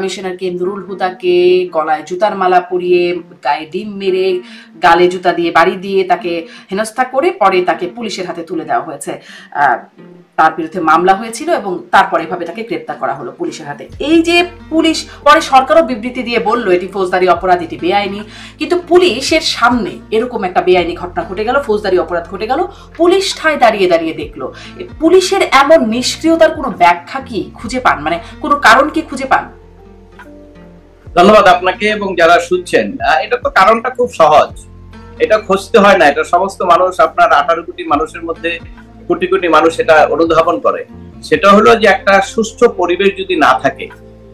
Commissioner কে নুরুল হুদাকে গলায় জুতার মালা পরিয়ে গায়ে ডিম মেরে গালে জুতা দিয়ে বাড়ি দিয়ে তাকে হেনস্থা করে পরে তাকে পুলিশের হাতে তুলে দেওয়া হয়েছে। তার বিরুদ্ধে মামলা হয়েছিল এবং তারপরে এভাবে তাকে গ্রেপ্তার করা হলো পুলিশের হাতে। এই যে পুলিশ পরে সরকারও বিবৃতি দিয়ে বললো এটি ফৌজদারি অপরাধ, এটি বেআইনি, কিন্তু পুলিশের সামনে এরকম একটা বেআইনি ঘটনা ঘটে গেল, ফৌজদারি অপরাধ ঘটে গেল, পুলিশ ঠায় দাঁড়িয়ে দাঁড়িয়ে দেখলো। পুলিশের এমন নিষ্ক্রিয়তার কোনো ব্যাখ্যা কি খুঁজে পান, মানে কোনো কারণ কি খুঁজে পান? ধন্যবাদ আপনাকে এবং যারা শুনছেন। এটা তো কারণটা খুব সহজ, এটা খুঁজতে হয় না, এটা সমস্ত মানুষ, আপনার 18 কোটি মানুষের মধ্যে কোটি কোটি মানুষ এটা অনুধাবন করে। সেটা হলো যে একটা সুষ্ঠু পরিবেশ যদি না থাকে,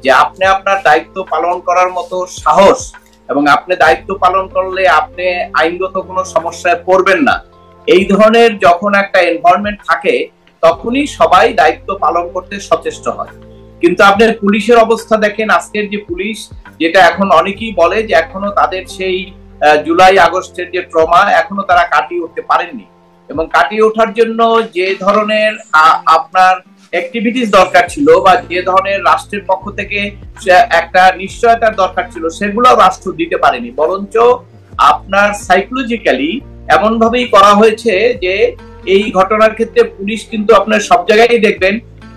যে আপনি আপনার দায়িত্ব পালন করার মতো সাহস, এবং আপনি দায়িত্ব পালন করলে আপনি আইনগত কোনো সমস্যায় পড়বেন না, এই ধরনের যখন একটা এনভায়রনমেন্ট থাকে তখনই সবাই দায়িত্ব পালন করতে সচেষ্ট হয়। কিন্তু আপনার পুলিশের অবস্থা দেখেন, আজকের যে পুলিশ, যেটা এখন অনেকেই বলে যে এখনো তাদের সেই জুলাই আগস্টের যে ট্রমা এখনো তারা কাটিয়ে উঠতে পারেননি, এবং কাটিয়ে ওঠার জন্য যে ধরনের আপনার অ্যাক্টিভিটিস দরকার ছিল বা যে ধরনের রাষ্ট্রের পক্ষ থেকে একটা নিশ্চয়তার দরকার ছিল সেগুলো রাষ্ট্র দিতে পারেনি, বরঞ্চ আপনার সাইকোলজিক্যালি এমন ভাবেই করা হয়েছে যে এই ঘটনার ক্ষেত্রে পুলিশ কিন্তু আপনার সব জায়গায় দেখবেন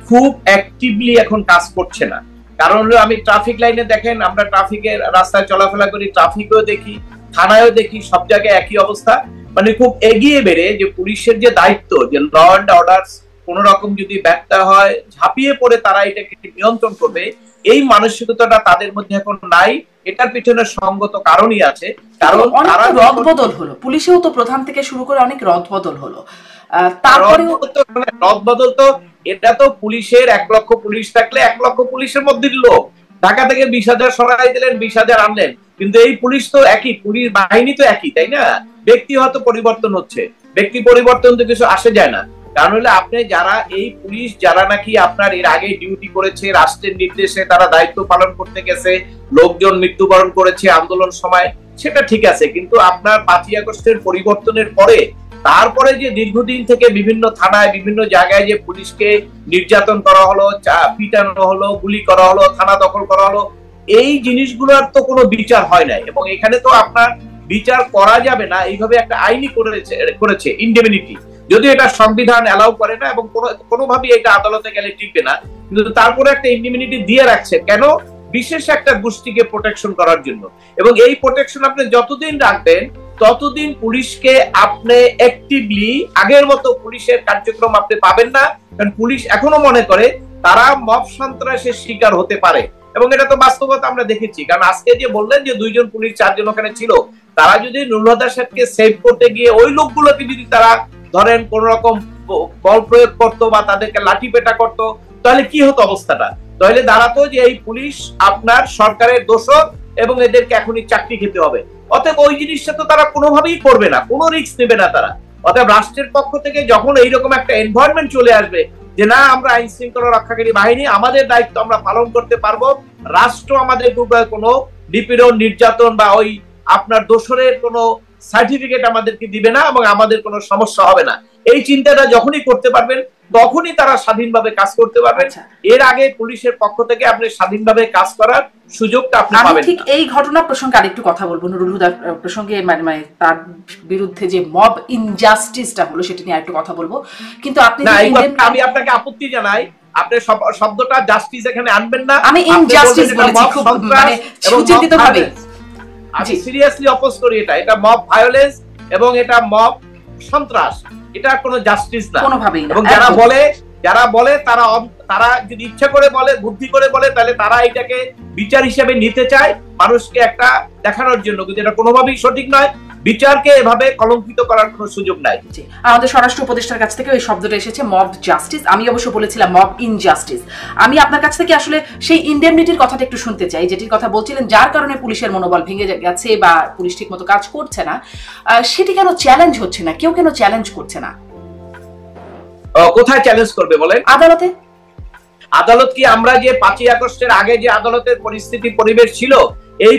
খুব অ্যাক্টিভলি এখন কাজ করছে না। কারণ হলো আমি ট্রাফিক লাইনে দেখেন, আমরা ট্রাফিকের রাস্তায় চলাফেরা করি, ট্রাফিকেও দেখি, থানায়ও দেখি, সব জায়গায় একই অবস্থা, মানে খুব এগিয়ে বেড়ে যে পুলিশের যে দায়িত্ব, যে ল অ্যান্ড অর্ডার কোন রকম যদি ব্যর্থ হয় ঝাঁপিয়ে পড়ে তারা এটাকে নিয়ন্ত্রণ করবে, এই মানসিকতাটা তাদের মধ্যে এখন নাই। এটার পিছনে সঙ্গত কারণই আছে, কারণ তারা রদবদল হলো, পুলিশেও তো প্রধান থেকে শুরু করে অনেক রদবদল হলো। তারপরে রদবদল তো, এটা তো পুলিশের 1 লক্ষ পুলিশ থাকলে 1 লক্ষ পুলিশের মধ্যে লোক ঢাকা থেকে 20,000 সরাই দিলেন, 20,000 আনলেন, কিন্তু এই পুলিশ তো একই, পুলিশ বাহিনী তো একই, তাই না? ব্যক্তি হয়তো পরিবর্তন হচ্ছে, ব্যক্তি পরিবর্তন তো কিছু আসে যায় না। কারণ হলে আপনি যারা এই পুলিশ যারা নাকি আপনার এর আগে ডিউটি করেছে, রাষ্ট্রের নির্দেশে তারা দায়িত্ব পালন করতে গেছে, লোকজন মৃত্যুবরণ করেছে আন্দোলন সময়, সেটা ঠিক আছে, কিন্তু আপনার 5ই আগস্টের পরিবর্তনের পরে তারপরে যে দীর্ঘদিন থেকে বিভিন্ন থানায় বিভিন্ন জায়গায় যে পুলিশকে নির্যাতন করা হলো, পিটানো হলো, গুলি করা হলো, থানা দখল করা হলো, এই জিনিসগুলোর তো কোনো বিচার হয় নাই, এবং এখানে তো আপনার বিচার করা যাবে না, এইভাবে একটা আইনই করেছে ইনডেমনিটি, যদি এটা সংবিধান অ্যালাউ করে না এবং কোনোভাবেই এটা আদালতে গেলে টিকবে না, কিন্তু তারপরে একটা ইনডেমনিটি দিয়ে রাখছে কেন? বিশেষ একটা গোষ্ঠীকে প্রোটেকশন করার জন্য। এবং এই প্রোটেকশন আপনি যতদিন রাখবেন ততদিন পুলিশকে আপনি অ্যাক্টিভলি আগের মতো পুলিশের কার্যক্রম আপনি পাবেন না, কারণ পুলিশ এখনো মনে করে তারা মব সন্ত্রাসের শিকার হতে পারে, এবং এটা তো বাস্তবতা আমরা দেখেছি। কারণ আজকে যে বললেন যে 2 জন পুলিশ 4 জন ওখানে ছিল, তারা যদি নুরুল হুদা সাহেবকে সেভ করতে গিয়ে ওই লোকগুলোকে যদি তারা ধরেন কোন রকম বল প্রয়োগ করতো বা তাদেরকে লাঠি পেটা করতো, তাহলে কি হতো অবস্থাটা? তাহলে দাঁড়াতো যে এই পুলিশ আপনার সরকারের দোষর এবং এদেরকে এখনই চাকরি খেতে হবে। অতএব ওই জিনিসটা তো তারা কোনোভাবেই করবে না, কোনো রিস্ক নেবে না তারা। অতএব রাষ্ট্রের পক্ষ থেকে যখন এইরকম একটা এনভায়রনমেন্ট চলে আসবে যে না, আমরা আইন শৃঙ্খলা রক্ষাকারী বাহিনী, আমাদের দায়িত্ব আমরা পালন করতে পারবো, রাষ্ট্র আমাদের উপরে কোনো নিপীড়ন, নির্যাতন বা ওই আপনার দোষরের কোনো সার্টিফিকেট আমাদেরকে দিবে না এবং আমাদের কোনো সমস্যা হবে না, এই চিন্তাটা যখনই করতে পারবেন তখনই তারা স্বাধীনভাবে কাজ করতে পারবেন। এর আগে পুলিশের পক্ষ থেকে আপনি স্বাধীনভাবে কাজ করার সুযোগটা আপনি পাবেন। ঠিক এই ঘটনা প্রসঙ্গে আরেকটু কথা বলবো, নুরুল হুদা প্রসঙ্গে, মানে তার বিরুদ্ধে যে মব ইনজাস্টিসটা হলো সেটা নিয়ে আরেকটু কথা বলবো, কিন্তু আপনি আমি আপনাকে আপত্তি জানাই, আপনি শব্দটা জাস্টিস এখানে আনবেন না। আমি ইনজাস্টিস বলেছি খুব মানে সুচিন্তিতভাবে, আমি সিরিয়াসলি অপোজ করি এটা। এটা মব ভায়োলেন্স এবং এটা মব সন্ত্রাস, এটা কোনো জাস্টিস না কোনোভাবেই না। এবং যারা বলে তারা যদি ইচ্ছা করে বলে, বুদ্ধি করে বলে, তাহলে তারা এটাকে বিচার হিসেবে নিতে চায় মানুষকে একটা দেখানোর জন্য, কিন্তু এটা কোনোভাবেই সঠিক নয়। বিচারকে এভাবে কলঙ্কিত করার কোনো সুযোগ নাই। আমাদের স্বরাষ্ট্র উপদেষ্টার কাছ থেকে ওই শব্দটা এসেছে, মব জাস্টিস। আমি অবশ্য বলেছিলাম মব ইনজাস্টিস। আমি আপনার কাছ থেকে আসলে সেই ইনডেমনিটির কথাটা একটু শুনতে চাই, যেটির কথা বলছিলেন, যার কারণে পুলিশের মনোবল ভেঙে গেছে বা পুলিশ ঠিক মতো কাজ করছে না, সেটি কেন চ্যালেঞ্জ হচ্ছে না? কেউ কেন চ্যালেঞ্জ করছে না? কোথায় চ্যালেঞ্জ করবে বলেন? আদালতে। আদালত কি আমরা যে 5ই আগস্টের আগে যে আদালতের পরিবেশ ছিল, এই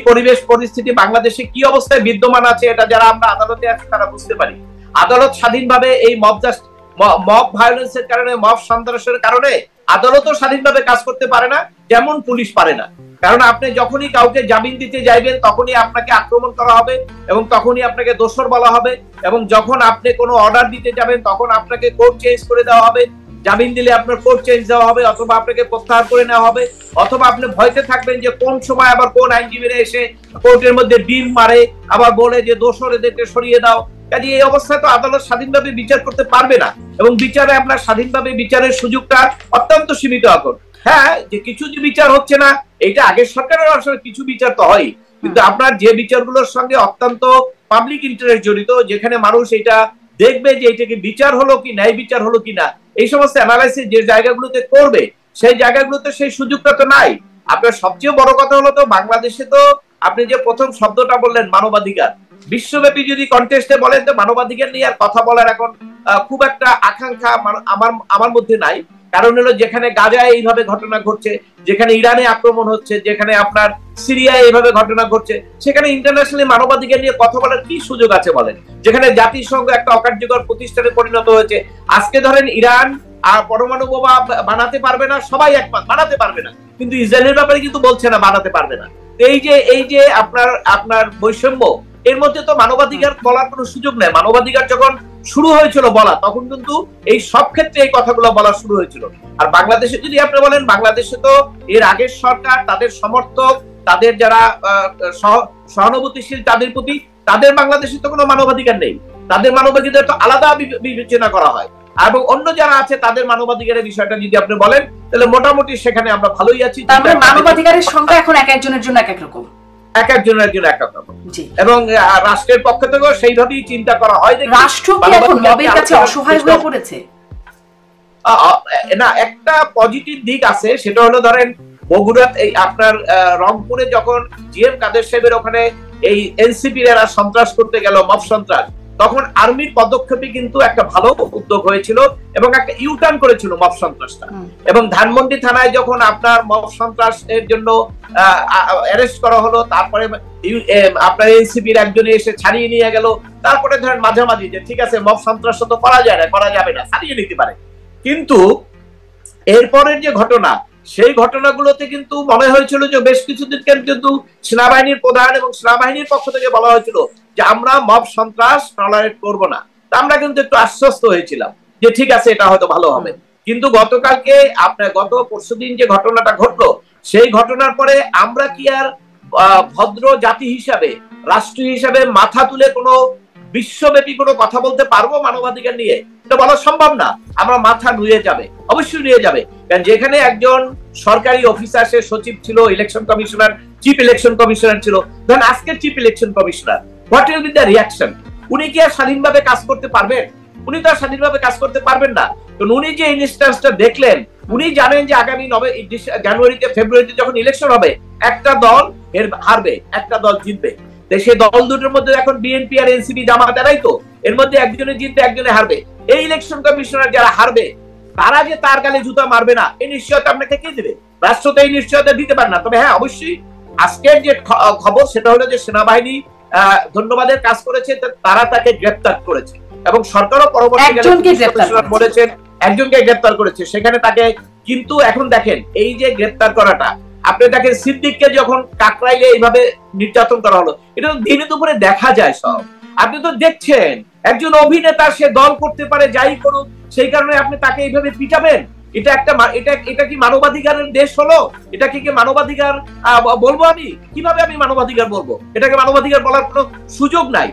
পরিস্থিতি বাংলাদেশে কি অবস্থায় বিদ্যমান আছে, এটা যারা আমরা আদালতে আছি তারা বুঝতে পারি। আদালত স্বাধীনভাবে এই মব ভায়োলেন্সের কারণে, মব সন্ত্রাসের কারণে আদালতও স্বাধীনভাবে কাজ করতে পারে না, যেমন পুলিশ পারে না। কারণ আপনি যখনই কাউকে জামিন দিতে যাইবেন তখনই আপনাকে আক্রমণ করা হবে এবং তখনই আপনাকে দোষর বলা হবে, এবং যখন আপনি কোনো অর্ডার দিতে যাবেন তখন আপনাকে কোর্ট চেঞ্জ করে দেওয়া হবে, জামিন দিলে আপনার কোর্ট চেঞ্জ দেওয়া হবে, অথবা আপনাকে প্রত্যাহার করে নেওয়া হবে, অথবা আপনি ভয়তে থাকবেন যে কোন সময় আবার কোন আইনজীবীরা এসে কোর্টের মধ্যে ডিম মারে, আবার বলে যে দোষর এদেরকে সরিয়ে দাও। কাজে এই অবস্থায় তো আদালত স্বাধীনভাবে বিচার করতে পারবে না, এবং বিচারে আপনার স্বাধীনভাবে বিচারের সুযোগটা অত্যন্ত সীমিত এখন। হ্যাঁ, যে কিছু যে বিচার হচ্ছে না, এটা আগের সরকারের আসলে কিছু বিচার তো হয়, কিন্তু আপনার যে বিচারগুলোর সঙ্গে অত্যন্ত পাবলিক ইন্টারেস্ট জড়িত, যেখানে মানুষ এটা দেখবে যে এটাকে বিচার হলো কি ন্যায় বিচার হলো কিনা, এই সমস্ত অ্যানালাইসিস যে জায়গাগুলোতে করবে সেই জায়গাগুলোতে সেই সুযোগটা তো নাই। আপনার সবচেয়ে বড় কথা হলো তো বাংলাদেশে তো আপনি যে প্রথম শব্দটা বললেন মানবাধিকার, বিশ্বব্যাপী যদি কন্টেস্টে বলেন তো মানবাধিকার নিয়ে আর কথা বলার এখন খুব একটা আকাঙ্ক্ষা আমার মধ্যে নাই। কারণ হলো যেখানে গাজায় এইভাবে ঘটনা ঘটছে, যেখানে ইরানে আক্রমণ হচ্ছে, যেখানে আপনার সিরিয়ায় এইভাবে ঘটনা ঘটছে, সেখানে ইন্টারন্যাশনালি মানবাধিকার নিয়ে কথা বলার কি সুযোগ আছে বলেন? যেখানে জাতিসংঘ একটা অকার্যকর প্রতিষ্ঠানে পরিণত হয়েছে। আজকে ধরেন ইরান আর পরমাণু বোমা বানাতে পারবে না, সবাই একমত বানাতে পারবে না, কিন্তু ইসরায়েলের ব্যাপারে কিন্তু বলছে না বানাতে পারবে না। এই যে আপনার বৈষম্য, এর মধ্যে তো মানবাধিকার বলার কোনো সুযোগ নেই। মানবাধিকার যখন শুরু হয়েছিল বলা, তখন কিন্তু এই সব ক্ষেত্রে এই কথাগুলো বলা শুরু হয়েছিল। আর বাংলাদেশে যদি আপনি বলেন, বাংলাদেশে তো এর আগের সরকার, তাদের সমর্থক, তাদের যারা সহানুভূতিশীল তাদের প্রতি, তাদের বাংলাদেশে তো কোনো মানবাধিকার নেই। তাদের মানবাধিকার তো আলাদা বিবেচনা করা হয়, এবং অন্য যারা আছে তাদের মানবাধিকারের বিষয়টা যদি আপনি বলেন, তাহলে মোটামুটি সেখানে আমরা ভালোই আছি। তারপরে মানবাধিকারের সংখ্যা এখন এক একজনের জন্য এক এক রকম, এক একজনের জন্য এক এক রকম, এবং রাষ্ট্রের পক্ষ থেকেও সেইভাবেই চিন্তা করা হয়। রাষ্ট্র কি এখন মবের কাছে অসহায় হয়ে পড়েছে? না, একটা পজিটিভ দিক আছে, সেটা হলো ধরেন বগুড়া, এই আপনার রংপুরে যখন জিএম কাদের সাহেবের ওখানে এই এনসিপির এরা সন্ত্রাস করতে গেল, মব সন্ত্রাস, তখন আর্মির পদক্ষেপে কিন্তু একটা ভালো উদ্যোগ হয়েছিল এবং একটা ইউটার্ন করেছিল মব সন্ত্রাসটা। এবং ধানমন্ডি থানায় যখন আপনার মব সন্ত্রাসের জন্য অ্যারেস্ট করা হলো, তারপরে আপনার এনসিপির একজনে এসে ছাড়িয়ে নিয়ে গেল, তারপরে ধরেন মাঝামাঝি যে ঠিক আছে মব সন্ত্রাস তো করা যায় না, করা যাবে না, ছাড়িয়ে নিতে পারে। কিন্তু এরপরের যে ঘটনা, সেই ঘটনাগুলোতে কিন্তু মনে হয়েছিল যে বেশ কিছুদিন কিন্তু সেনাবাহিনীর প্রধান এবং সেনাবাহিনীর পক্ষ থেকে বলা হয়েছিল যে আমরা মব সন্ত্রাস টলারেট করব না। তা আমরা কিন্তু একটু আশ্বস্ত হয়েছিলাম যে ঠিক আছে, এটা হয়তো ভালো হবে। কিন্তু গতকালকে আপনার গত পরশুদিন যে ঘটনাটা ঘটলো, সেই ঘটনার পরে আমরা কি আর ভদ্র জাতি হিসাবে, রাষ্ট্র হিসাবে মাথা তুলে কোনো বিশ্বব্যাপী কোনো কথা বলতে পারবো মানবাধিকার নিয়ে? এটা বলা সম্ভব না। আমরা মাথা নুয়ে যাবে, অবশ্যই নুয়ে যাবে। কারণ যেখানে একজন সরকারি অফিসার, সে সচিব ছিল, election commissioner, chief election commissioner ছিল, ধরেন আজকের chief election commissioner, what will be the reaction? উনি কি আর স্বাধীনভাবে কাজ করতে পারবেন? উনি তো আর স্বাধীনভাবে কাজ করতে পারবেন না। তো উনি যে ইনস্ট্যান্সটা দেখলেন, উনি জানেন যে আগামী জানুয়ারিতে ফেব্রুয়ারিতে যখন ইলেকশন হবে, একটা দল হারবে, একটা দল জিতবে। সেই দল দুটোর মধ্যে এখন বিএনপি আর এনসিপি জামাত, এরাই তো, এর মধ্যে একজনে জিতবে একজনে হারবে। এই ইলেকশন কমিশনার যারা হারবে, তারা যে তার গালে জুতা মারবে না, এই নিশ্চয়তা আপনাকে কে দেবে? রাষ্ট্র তো এই নিশ্চয়তা দিতে পারে না। তবে হ্যাঁ, অবশ্যই আজকের যে খবর, সেটা হলো যে সেনাবাহিনী ধন্যবাদের কাজ করেছে, তারা তাকে গ্রেপ্তার করেছে এবং সরকারও পরবর্তীকালে বলেছেন একজনকে গ্রেপ্তার করেছে সেখানে তাকে। কিন্তু এখন দেখেন, এই যে গ্রেপ্তার করাটা, আপনি দেখেন সিদ্দিককে যখন কাকরাইলে এইভাবে নির্যাতন করা হলো, এটা তো দিনে দুপুরে দেখা যায় সব। আপনি তো দেখছেন একজন অভিনেতা, সে দল করতে পারে, যাই করুক, সেই কারণে আপনি তাকে এইভাবে পিটাবেন? এটা কি মানবাধিকারের দেশ হলো? এটা কি মানবাধিকার বলবো? আমি কিভাবে মানবাধিকার বলবো? এটাকে মানবাধিকার বলার কোনো সুযোগ নাই।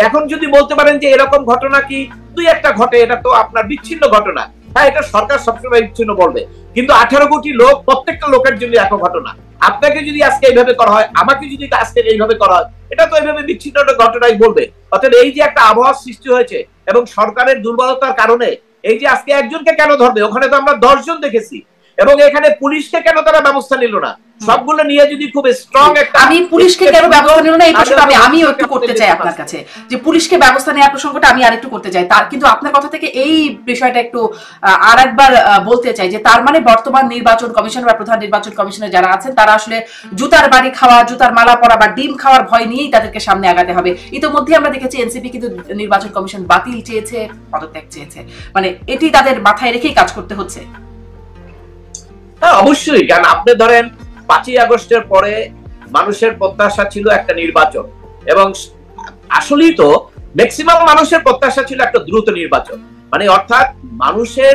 এখন যদি বলতে পারেন যে এরকম ঘটনা কি দুই একটা ঘটে, এটা তো আপনার বিচ্ছিন্ন ঘটনা। হ্যাঁ, এটা সরকার সবসময় বিচ্ছিন্ন বলবে, কিন্তু 18 কোটি লোক, প্রত্যেকটা লোকের জন্য এক ঘটনা। আপনাকে যদি আজকে এইভাবে করা হয়, আমাকে যদি আজকে এইভাবে করা হয়, এটা তো এইভাবে বিচ্ছিন্ন ঘটনাই বলবে। অর্থাৎ এই যে একটা আবহাওয়া সৃষ্টি হয়েছে এবং সরকারের দুর্বলতার কারণে, এই যে আজকে একজনকে কেন ধরবে? ওখানে তো আমরা 10 জন দেখেছি। এবং এখানে পুলিশকে কেন তারা ব্যবস্থা নিল না? সবগুলো নিয়ে যদি খুব স্ট্রং একটা, আমি পুলিশকে কেন ব্যবস্থা নিল না এই প্রশ্নটা আমিও একটু করতে চাই আপনার কাছে, যে পুলিশকে ব্যবস্থা নেওয়ার প্রসঙ্গটা আমি আরেকটু করতে চাই। তার কিন্তু আপনার কথা থেকে এই বিষয়টা একটু আরেকবার বলতে চাই, যে তার মানে বর্তমান নির্বাচন কমিশন বা প্রধান নির্বাচন কমিশনের যারা আছেন, তারা আসলে জুতার বাড়ি খাওয়া, জুতার মালা পরা বা ডিম খাওয়ার ভয় নিয়েই তাদেরকে সামনে আগাতে হবে। ইতিমধ্যে আমরা দেখেছি এনসিপি কিন্তু নির্বাচন কমিশন বাতিল চেয়েছে, পদত্যাগ চেয়েছে, মানে এটি তাদের মাথায় রেখেই কাজ করতে হচ্ছে। হ্যাঁ, অবশ্যই। কারণ আপনি ধরেন 5ই আগস্টের পরে মানুষের প্রত্যাশা ছিল একটা নির্বাচন, এবং আসলেই তো ম্যাক্সিমাম মানুষের প্রত্যাশা ছিল একটা দ্রুত নির্বাচন। মানে অর্থাৎ মানুষের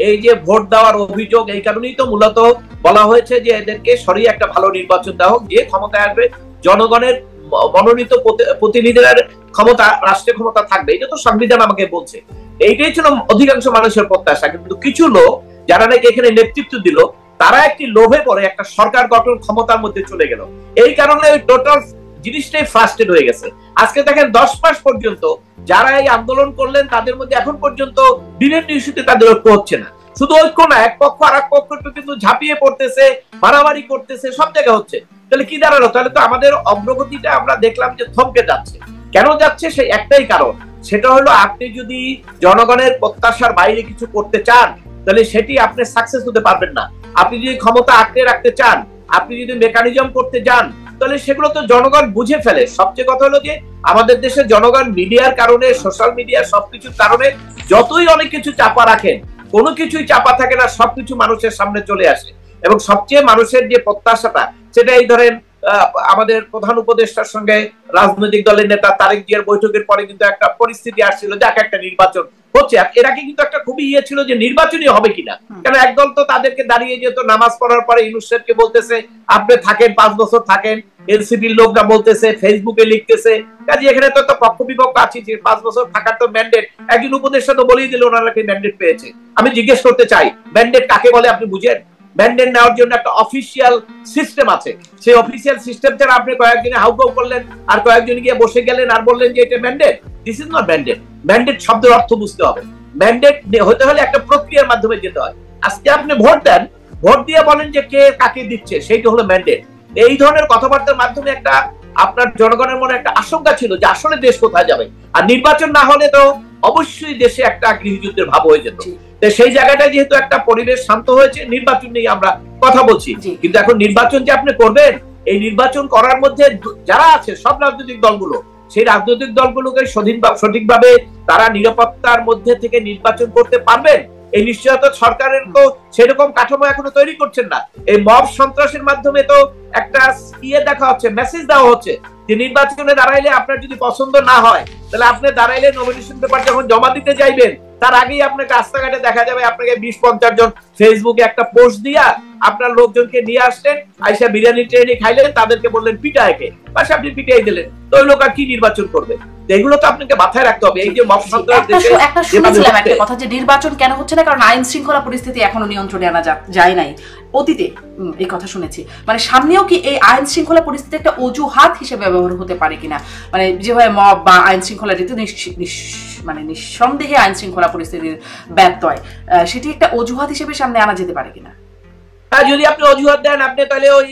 এই যে ভোট দেওয়ার অভিযোগ, এই কারণেই তো মূলত বলা হয়েছে যে এদেরকে সরিয়ে একটা ভালো নির্বাচন দেওয়া হোক, যে ক্ষমতায় আসবে জনগণের মনোনীত প্রতিনিধিদের ক্ষমতা, রাষ্ট্রীয় ক্ষমতা থাকবে, এটা তো সংবিধান আমাকে বলছে। এইটাই ছিল অধিকাংশ মানুষের প্রত্যাশা। কিন্তু কিছু লোক যারা নাকি এখানে নেতৃত্ব দিল, তারা একটি লোভে পড়ে একটা সরকার গঠন ক্ষমতার মধ্যে চলে গেল। এই কারণে ওই টোটাল জিনিসটাই ফ্রাস্ট্রেট হয়ে গেছে। আজকে দেখেন 10 মাস পর্যন্ত যারা এই আন্দোলন করলেন তাদের মধ্যে এখন পর্যন্ত বিভিন্ন ইস্যুতে তাদের ঐক্য হচ্ছে না। শুধু ঐক্য না, এক পক্ষ আর এক পক্ষ কিন্তু ঝাঁপিয়ে পড়তেছে, মারামারি করতেছে, সব জায়গায় হচ্ছে। তাহলে কি দাঁড়ালো? তাহলে তো আমাদের অগ্রগতিটা আমরা দেখলাম যে থমকে যাচ্ছে। কেন যাচ্ছে? সেই একটাই কারণ, সেটা হলো আপনি যদি জনগণের প্রত্যাশার বাইরে কিছু করতে চান, তাহলে সেটি আপনি সাকসেস হতে পারবেন না। আপনি যদি ক্ষমতা আঁকড়ে রাখতে চান, আপনি যদি মেকানিজম করতে যান, তাহলে সেগুলো তো জনগণ বুঝে ফেলে। সবচেয়ে কথা হলো যে আমাদের দেশের জনগণ মিডিয়ার কারণে, সোশ্যাল মিডিয়া, সবকিছুর কারণে যতই অনেক কিছু চাপা রাখেন, কোনো কিছুই চাপা থাকে না, সবকিছু মানুষের সামনে চলে আসে। এবং সবচেয়ে মানুষের যে প্রত্যাশাটা, সেটা এই ধরেন আমাদের প্রধান উপদেষ্টার সঙ্গে রাজনৈতিক দলের নেতা তারেক জিয়ার বৈঠকের পরে কিন্তু একটা পরিস্থিতি আসছিল, যাকে একটা নির্বাচন হচ্ছে। এর আগে কিন্তু একটা খুবই ছিল যে নির্বাচনই হবে কিনা, কারণ একদল তো তাদেরকে দাঁড়িয়ে যেত নামাজ পড়ার পরে ইউনূস সাহেবকে বলতেছে আপনি থাকেন, 5 বছর থাকেন, এনসিপির লোকরা বলতেছে, ফেসবুকে লিখতেছে। কাজে এখানে তো একটা পক্ষ বিপক্ষ আছে যে 5 বছর থাকার তো ম্যান্ডেট, একজন উপদেষ্টা তো বলেই দিল ওনারা কি ম্যান্ডেট পেয়েছে। আমি জিজ্ঞেস করতে চাই, ম্যান্ডেট কাকে বলে আপনি বুঝেন? ম্যান্ডেট নেওয়ার জন্য একটা অফিসিয়াল সিস্টেম আছে। সেই অফিসিয়াল সিস্টেম ছাড়া আপনি কয়েকদিনে হাউকাউ করলেন, আর কয়েকজন গিয়ে বসে গেলেন আর বললেন যে এটা mandate. This is not mandate. Mandate শব্দের অর্থ বুঝতে হবে। ম্যান্ডেট হতে হলে একটা প্রক্রিয়ার মাধ্যমে যেতে হয়। আজকে আপনি ভোট দেন, ভোট দিয়ে বলেন যে কে কাকে দিচ্ছে, সেইটা হলো ম্যান্ডেট। এই ধরনের কথাবার্তার মাধ্যমে একটা আপনার জনগণের মনে একটা আশঙ্কা ছিল যে আসলে দেশ কোথায় যাবে। আর নির্বাচন না হলে তো অবশ্যই দেশে একটা গৃহযুদ্ধের ভাব হয়ে যেত। সেই জায়গাটায় যেহেতু একটা পরিবেশ শান্ত হয়েছে, নির্বাচন নিয়ে আমরা কথা বলছি। কিন্তু এখন নির্বাচন যে আপনি করবেন, এই নির্বাচন করার মধ্যে যারা আছে সব রাজনৈতিক দলগুলো, সেই রাজনৈতিক দলগুলোকে সঠিকভাবে তারা নিরাপত্তার মধ্যে থেকে নির্বাচন করতে পারবেন, এই নিশ্চয়তা সরকারের তো সেরকম কাঠামো এখনো তৈরি করছেন না। এই মব সন্ত্রাসের মাধ্যমে তো একটা দেখা হচ্ছে, মেসেজ দেওয়া হচ্ছে যে নির্বাচনে দাঁড়াইলে আপনার যদি পছন্দ না হয়, তাহলে আপনি দাঁড়াইলে নমিনেশন পেপার যখন জমা দিতে যাইবেন, তার আগেই আপনাকে রাস্তাঘাটে দেখা যাবে আপনাকে 20-50 জন ফেসবুকে একটা পোস্ট দিয়া আপনার লোকজনকে নিয়ে আসলেন, আইসা বিরিয়ানি ট্রেনে খাইলেন, তাদেরকে বললেন পিটাইকে, বাস আপনি পিটাই দিলেন। তো ওই লোক আর কি নির্বাচন করবে? এগুলো তো আপনাকে মাথায় রাখতে হবে। এই যে মব সন্ত্রাস দেশে একটা শুনেছিলাম একটা কথা যে নির্বাচন কেন হচ্ছে না, কারণ আইন শৃঙ্খলা পরিস্থিতি এখনো নিয়ন্ত্রণে আনা যায় নাই। অতীতে এই কথা শুনেছি, মানে সামনেও কি এই আইন শৃঙ্খলা পরিস্থিতি একটা অজুহাত হিসেবে ব্যবহার হতে পারে কিনা, মানে যেভাবে মব বা আইন শৃঙ্খলা রীতি মানে নিঃসন্দেহে আইন শৃঙ্খলা পরিস্থিতির ব্যত্যয়, সেটি একটা অজুহাত হিসেবে সামনে আনা যেতে পারে কিনা? যদি আপনি অজুহাত দেন, আপনি তাহলে ওই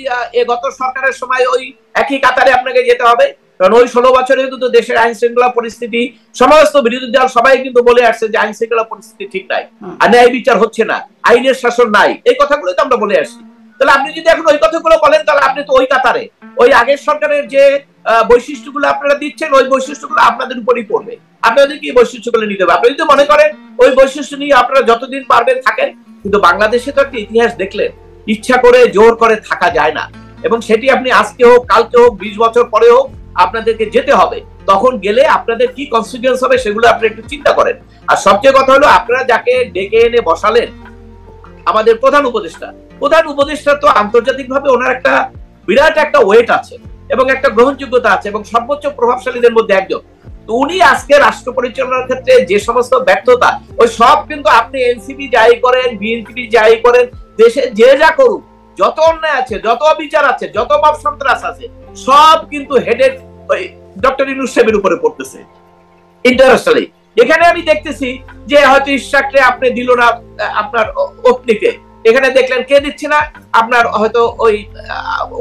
গত সরকারের সময় ওই একই কাতারে আপনাকে যেতে হবে। কারণ ওই 16 বছরে কিন্তু দেশের আইন শৃঙ্খলা পরিস্থিতি, সমস্ত বিরোধী দল সবাই কিন্তু বলে আসছে যে আইন শৃঙ্খলা পরিস্থিতি ঠিক নাই, আর ন্যায় বিচার হচ্ছে না, আইনের শাসন নাই, এই কথাগুলো তো আমরা বলে আসছি। তাহলে আপনি যদি এখন ওই কথাগুলো বলেন, তাহলে আপনি তো ওই কাতারে ওই আগের সরকারের যে বৈশিষ্ট্যগুলো আপনারা দিচ্ছেন, ওই বৈশিষ্ট্যগুলো আপনাদের উপরই পড়বে। আপনাদের কি বৈশিষ্ট্যগুলো নিতে হবে? আপনি যদি মনে করেন ওই বৈশিষ্ট্য নিয়ে আপনারা যতদিন পারবেন থাকেন, কিন্তু বাংলাদেশে তো একটা ইতিহাস দেখলেন, ইচ্ছা করে জোর করে থাকা যায় না। এবং সেটি আপনি আজকে হোক, কালকে হোক, 20 বছর পরে হোক, আপনাদেরকে যেতে হবে। তখন গেলে আপনাদের কি কনসিকুয়েন্স হবে সেগুলো আপনি একটু চিন্তা করেন। আর সবচেয়ে কথা হলো, আপনারা যাকে ডেকে এনে বসালেন, আমাদের প্রধান উপদেষ্টা তো আন্তর্জাতিকভাবে ওনার একটা বিরাট একটা ওয়েট আছে এবং একটা গ্রহণযোগ্যতা আছে এবং সর্বোচ্চ প্রভাবশালীদের মধ্যে একজন। তো উনি আজকে রাষ্ট্র পরিচালনার ক্ষেত্রে যে সমস্ত ব্যর্থতা, ওই সব কিন্তু আপনি এনসিপি যাই করেন, বিএনপি যাই করেন, দেশে যে যা করুক, যত অন্যায় আছে, যত অবিচার আছে, যত মব সন্ত্রাস আছে, সব কিন্তু হেডেড ওই ডক্টর ইউনূস সাহেবের উপরে পড়তেছে ইন্টারন্যাশনালি। এখানে আমি দেখতেছি যে হয়তো ইশাককে আপনি দিল না আপনার অগ্নিকে, এখানে দেখলেন কে দিচ্ছে না, আপনার হয়তো ওই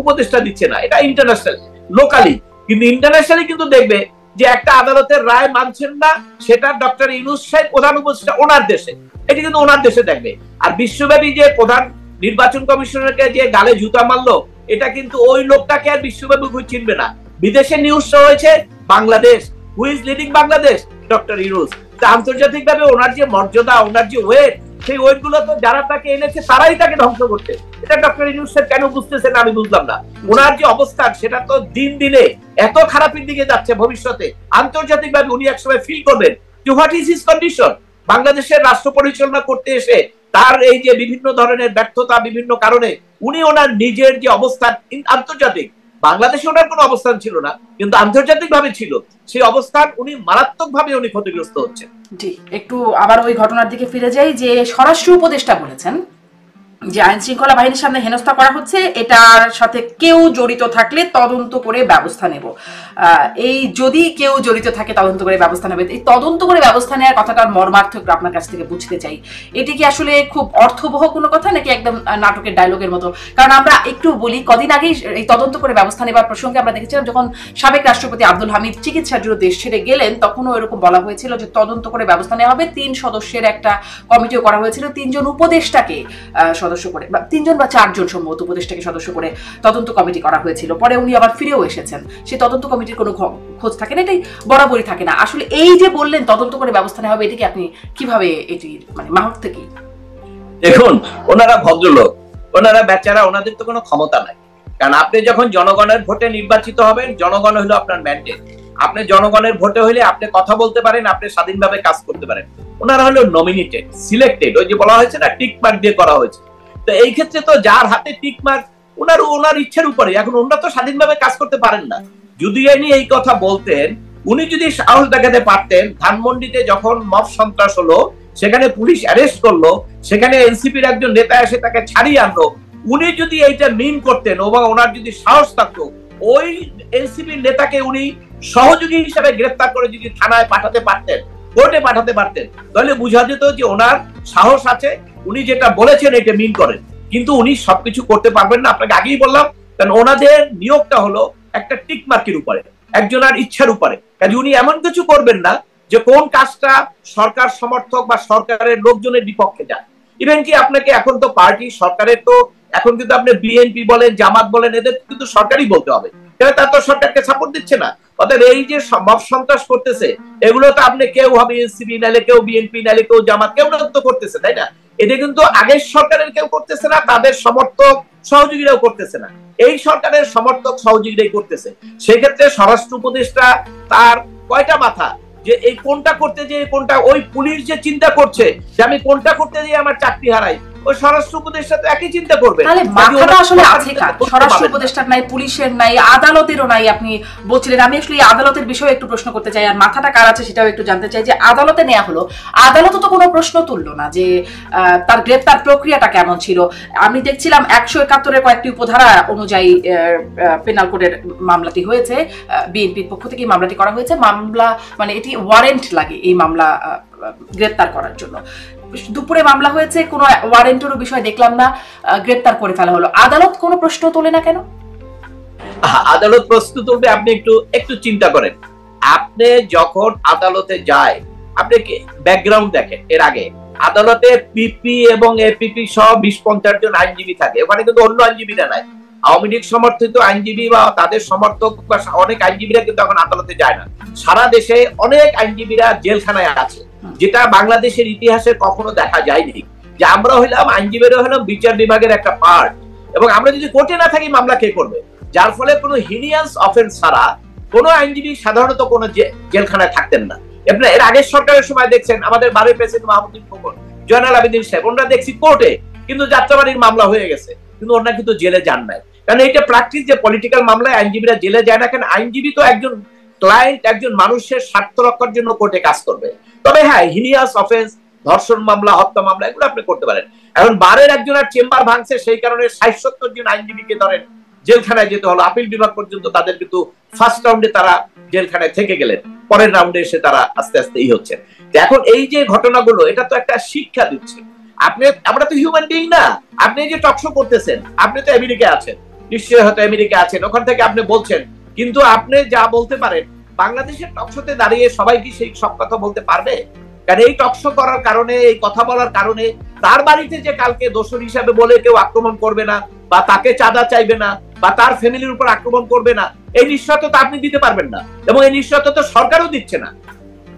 উপদেষ্টা দিচ্ছে না। এটা ইন্টারন্যাশনাল, লোকালি। কিন্তু ইন্টারন্যাশনালি কিন্তু দেখবে যে একটা আদালতের রায় মানছেন না, সেটা ডক্টর ইউনূস সাহেব প্রধান উপদেষ্টা ওনার দেশে, এটি কিন্তু ওনার দেশে দেখবে। আর বিশ্বব্যাপী যে প্রধান নির্বাচন কমিশনারকে যে গালে জুতা মারলো, এটা কিন্তু ওই লোকটাকে আর বিশ্বব্যাপী চিনবে না। বিদেশে নিউজ হয়েছে Bangladesh, who is leading Bangladesh, doctor Yunus. আন্তর্জাতিক ভাবে ওনার যে মর্যাদা, ওনার যে ওয়েট, সেই ওয়েট গুলো তো যারা তাকে এনেছে তারাই তাকে ধ্বংস করছে। এটা ডক্টর ইউনূস স্যার কেন বুঝতেছেন আমি বুঝলাম না। ওনার যে অবস্থান সেটা তো দিন দিনে এত খারাপের দিকে যাচ্ছে, ভবিষ্যতে আন্তর্জাতিকভাবে উনি একসময় ফিল করবেন যে হোয়াট ইজ হিজ কন্ডিশন। বাংলাদেশের রাষ্ট্র পরিচালনা করতে এসে তার এই যে বিভিন্ন ধরনের ব্যর্থতা, বিভিন্ন কারণে উনি ওনার নিজের যে অবস্থান আন্তর্জাতিক, বাংলাদেশে ওনার কোনো অবস্থান ছিল না কিন্তু আন্তর্জাতিক ভাবে ছিল, সেই অবস্থান উনি মারাত্মক ভাবে উনি ক্ষতিগ্রস্ত হচ্ছে। জি, একটু আবার ওই ঘটনার দিকে ফিরে যাই যে স্বরাষ্ট্র উপদেষ্টা বলেছেন যে আইন শৃঙ্খলা বাহিনীর সামনে হেনস্থা করা হচ্ছে, এটার সাথে কেউ জড়িত থাকলে তদন্ত করে ব্যবস্থা নেব। এই যদি কেউ জড়িত থাকে তদন্ত করে ব্যবস্থা নেবে, এই তদন্ত করে ব্যবস্থা নেওয়ার কথাটার মর্মার্থ একটু আপনার কাছ থেকে বুঝতে চাই। এটি কি আসলে খুব অর্থবহ কোনো কথা নাকি একদম নাটকের ডায়লগের মতো? কারণ আমরা একটু বলি, কদিন আগেই এই তদন্ত করে ব্যবস্থা নেবার প্রসঙ্গে আমরা দেখেছিলাম যখন সাবেক রাষ্ট্রপতি আব্দুল হামিদ চিকিৎসার জন্য দেশ ছেড়ে গেলেন, তখনও এরকম বলা হয়েছিল যে তদন্ত করে ব্যবস্থা নেওয়া হবে। 3 সদস্যের একটা কমিটিও করা হয়েছিল, 3 জন উপদেষ্টাকে সদস্য করে, বা 3 জন বা 4 জন সম্ভবত উপদেষ্টাকে সদস্য করে তদন্ত কমিটি করা হয়েছিল। পরে উনি আবার ফিরেও এসেছেন, সেই তদন্ত কমিটির কোনো খোঁজ থাকে না, এটাই বরাবরই থাকে না। আসলে এই যে বললেন তদন্ত করে ব্যবস্থা নেওয়া হবে, এটিকে আপনি কিভাবে, এটি মানে মাহত্ব কি? দেখুন, ওনারা ভদ্রলোক, ওনারা বেচারা, ওনাদের তো কোনো ক্ষমতা নাই। কারণ আপনি যখন জনগণের ভোটে নির্বাচিত হবেন, জনগণ হলো আপনার ম্যান্ডেট। আপনি জনগণের ভোটে হলে আপনি কথা বলতে পারেন, আপনি স্বাধীনভাবে কাজ করতে পারেন। ওনারা হলো নমিনেটেড, সিলেক্টেড, ওই যে বলা হয়েছে না টিক মার্ক দিয়ে করা হয়েছে। তো এই ক্ষেত্রে তো যার হাতে টিক মার্ক ওনার ইচ্ছের উপরে, এখন ওনারা তো স্বাধীনভাবে কাজ করতে পারেন না। যদি ইনি এই কথা বলতেন, উনি যদি সাহস দেখাতে পারতেন, ধানমন্ডিতে যখন মব সন্ত্রাস হলো, সেখানে পুলিশ অ্যারেস্ট করলো, সেখানে এনসিপির একজন নেতা এসে তাকে ছাড়িয়ে আনলো, উনি যদি এইটা মিন করতেন এবং ওনার যদি সাহস থাকতো, ওই এনসিপির নেতাকে উনি সহযোগী হিসেবে গ্রেফতার করে যদি থানায় পাঠাতে পারতেন, কোর্টে পাঠাতে পারতেন, তাহলে বোঝা যেত যে ওনার সাহস আছে, উনি যেটা বলেছেন এটা মিন করেন। কিন্তু উনি সবকিছু করতে পারবেন না, আপনাকে আগেই বললাম। কারণ ওনাদের নিয়োগটা হলো একটা টিক মার্কের উপরে, একজনের ইচ্ছার উপরে। কাজে উনি এমন কিছু করবেন না যে কোন কাজটা সরকার সমর্থক বা সরকারের লোকজনের বিপক্ষে যায়। ইভেন কি আপনাকে এখন তো পার্টি সরকারের তো এখন কিন্তু আপনি বিএনপি বলেন, জামাত বলেন, এদের কিন্তু সরকারই বলতে হবে, তারা তো সরকারকে সাপোর্ট দিচ্ছে না। অর্থাৎ এই যে মব সন্ত্রাস করতেছে, এগুলো তো আপনি কেউ হবে এনসিপি, নাহলে কেউ বিএনপি, নাহলে কেউ জামাত, কেউ তো করতেছে, তাই না? এটা কিন্তু আগের সরকারের কেউ করতেছে না, তাদের সমর্থক সহযোগীরাও করতেছে না, এই সরকারের সমর্থক সহযোগীরাই করতেছে। সেক্ষেত্রে স্বরাষ্ট্র উপদেষ্টা তার কয়টা মাথা, যে এই কোনটা করতে যে কোনটা, ওই পুলিশ যে চিন্তা করছে যে আমি কোনটা করতে গিয়ে আমার চাকরি হারাই, ওই স্বরাষ্ট্র উপদেষ্টা তো একই চিন্তা করবে। তাহলে মাথাটা আসলে আছে কার? স্বরাষ্ট্র উপদেষ্টার নাই, পুলিশের নাই, আদালতেরও নাই আপনি বলছিলেন। আমি আসলে এই আদালতের বিষয়ে একটু প্রশ্ন করতে চাই, আর মাথাটা কার আছে সেটাও একটু জানতে চাই। যে আদালতে নেওয়া হলো, আদালত তো কোনো প্রশ্ন তুললো না যে তার গ্রেফতার প্রক্রিয়াটা কেমন ছিল। আমি দেখছিলাম 171-এর কয়েকটি উপধারা অনুযায়ী পেনাল কোডের মামলাটি হয়েছে, বিএনপির পক্ষ থেকে মামলাটি করা হয়েছে। মামলা মানে এটি ওয়ারেন্ট লাগে এই মামলা গ্রেফতার করার জন্য। দুপুরে মামলা হয়েছে, কোনো ওয়ারেন্টেরও বিষয় দেখলাম না, গ্রেফতার করে ফেলা হলো। আদালত কোনো প্রশ্ন তোলে না কেন? আদালত প্রশ্ন তুলবে, আপনি একটু চিন্তা করেন। আপনি যখন আদালতে যায়, আপনি ব্যাকগ্রাউন্ড দেখেন। এর আগে আদালতে পিপি এবং এপিপি সহ 20-50 জন আইনজীবী থাকে, ওখানে কিন্তু অন্য আইনজীবীরা নাই। আওয়ামী লীগ সমর্থিত আইনজীবী বা তাদের সমর্থক বা অনেক আইনজীবীরা কিন্তু এখন আদালতে যায় না। সারা দেশে অনেক আইনজীবীরা জেলখানায় আছে, যেটা বাংলাদেশের ইতিহাসে কখনো দেখা যায়নি। যে আমরা হইলাম আইনজীবীরা হলাম বিচার বিভাগের একটা পার্ট, এবং আমরা যদি কোর্টে না থাকি মামলা কে করবে? যার ফলে কোনো হিনিয়াস অফেন্স ছাড়া কোনো আইনজীবী সাধারণত কোনো জেলখানায় থাকতেন না। এর আগের সরকারের সময় দেখছেন আমাদের বারের প্রেসিডেন্ট মাহমুদুল খোকন, জয়নাল আবেদিন সাহেব, ওনারা দেখছি কোর্টে কিন্তু যাত্রাবাড়ির মামলা হয়ে গেছে, কিন্তু ওনারা কিন্তু জেলে যান নাই। কারণ এইটা প্র্যাকটিস যে পলিটিক্যাল মামলায় আইনজীবীরা জেলে যায় না, কেন? আইনজীবী তো একজন ক্লায়েন্ট, একজন মানুষের স্বার্থ রক্ষার জন্য কোর্টে কাজ করবে। তবে হ্যাঁ, হিনিয়াস অফেন্স, ধর্ষণ মামলা, হত্যা মামলা, এগুলো আপনি করতে পারেন। এখন বারের একজনের চেম্বার ভাঙছে, সেই কারণে 60-70 জন আইনজীবীকে ধরেন জেলখানায় যেতে হলো। আপিল বিভাগ পর্যন্ত তাদের কিন্তু ফার্স্ট রাউন্ডে তারা জেলখানায় থেকে গেলেন, পরের রাউন্ডে এসে তারা আস্তে আস্তে হচ্ছে। এখন এই যে ঘটনাগুলো, এটা তো একটা শিক্ষা দিচ্ছে। আমরা তো হিউম্যান বিং না। আপনি এই যে টকশো করতেছেন, আপনি তো আমেরিকায় আছেন, নিশ্চয়ই হয়তো আমেরিকায় আছেন, ওখান থেকে আপনি বলছেন, কিন্তু আপনি যা বলতে পারেন বাংলাদেশের টকশোতে দাঁড়িয়ে সবাই কি সেই সব কথা বলতে পারবে? কারণ এই টকশো করার কারণে, এই কথা বলার কারণে তার বাড়িতে যে কালকে দোষর হিসাবে বলে কেউ আক্রমণ করবে না, বা তাকে চাঁদা চাইবে না, বা তার ফ্যামিলির উপর আক্রমণ করবে না, এই নিশ্চয়তা আপনি দিতে পারবেন না, এবং এই নিশ্চয়তা তো সরকারও দিচ্ছে না।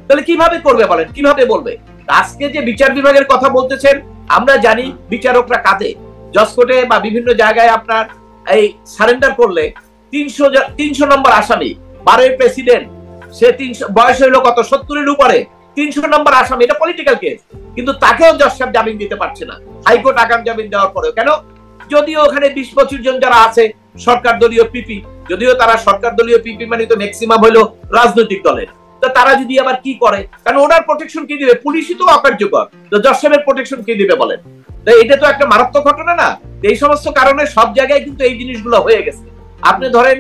তাহলে কিভাবে করবে বলেন, কিভাবে বলবে? আজকে যে বিচার বিভাগের কথা বলতেছেন, আমরা জানি বিচারকরা কাঁদে জজ কোর্টে বা বিভিন্ন জায়গায় আপনার এই সারেন্ডার করলে 300 নম্বর আসামি, 12 প্রেসিডেন্ট, সে 300 বয়স হইলো কত 70-এর উপরে, 300 নম্বর আসামি, এটা পলিটিক্যাল কেস, কিন্তু তাকেও জজ সাহেব জামিন দিতে পারছে না। হাইকোর্ট আগাম জামিন দেওয়ার পরেও কেন? যদিও ওখানে 20-25 জন যারা আছে সরকার দলীয় পিপি, যদিও তারা সরকার দলীয় পিপি মানে তো ম্যাক্সিমাম হলো রাজনৈতিক দলের, তো তারা যদি আবার কি করে, কারণ ওনার প্রোটেকশন কি দিবে? পুলিশই তো অকার্যকর, তো জজ সাহেবের প্রোটেকশন কি দিবে বলেন? তো এটা তো একটা মারাত্মক ঘটনা না? এই সমস্ত কারণে সব জায়গায় কিন্তু এই জিনিসগুলো হয়ে গেছে। আপনি ধরেন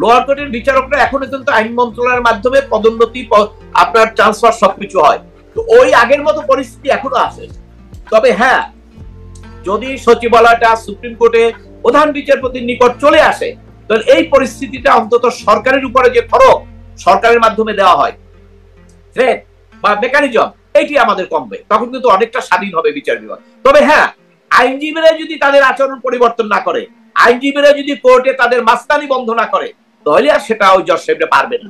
লোয়ার কোর্টের বিচারকরা এখনো কিন্তু আইন মন্ত্রণালয়ের মাধ্যমে পদোন্নতি, আপনার ট্রান্সফার সবকিছু হয়, তো ওই আগের মতো পরিস্থিতি এখনো আছে। তবে হ্যাঁ, যদি সচিবালয়টা সুপ্রিম কোর্টে প্রধান বিচারপতির নিকট চলে আসে, তাহলে এই পরিস্থিতিটা অন্তত সরকারের উপরে যে খরচ সরকারের মাধ্যমে দেওয়া হয় থ্রেট বা মেকানিজম, এইটি আমাদের কমবে, তখন কিন্তু অনেকটা স্বাধীন হবে বিচার বিভাগ। তবে হ্যাঁ, আইনজীবীরা যদি তাদের আচরণ পরিবর্তন না করে, আইনজীবীরা যদি কোর্টে তাদের মাস্তানি বন্ধ না করে, তাহলে আর সেটা ওই জজ সাহেবরা পারবে না।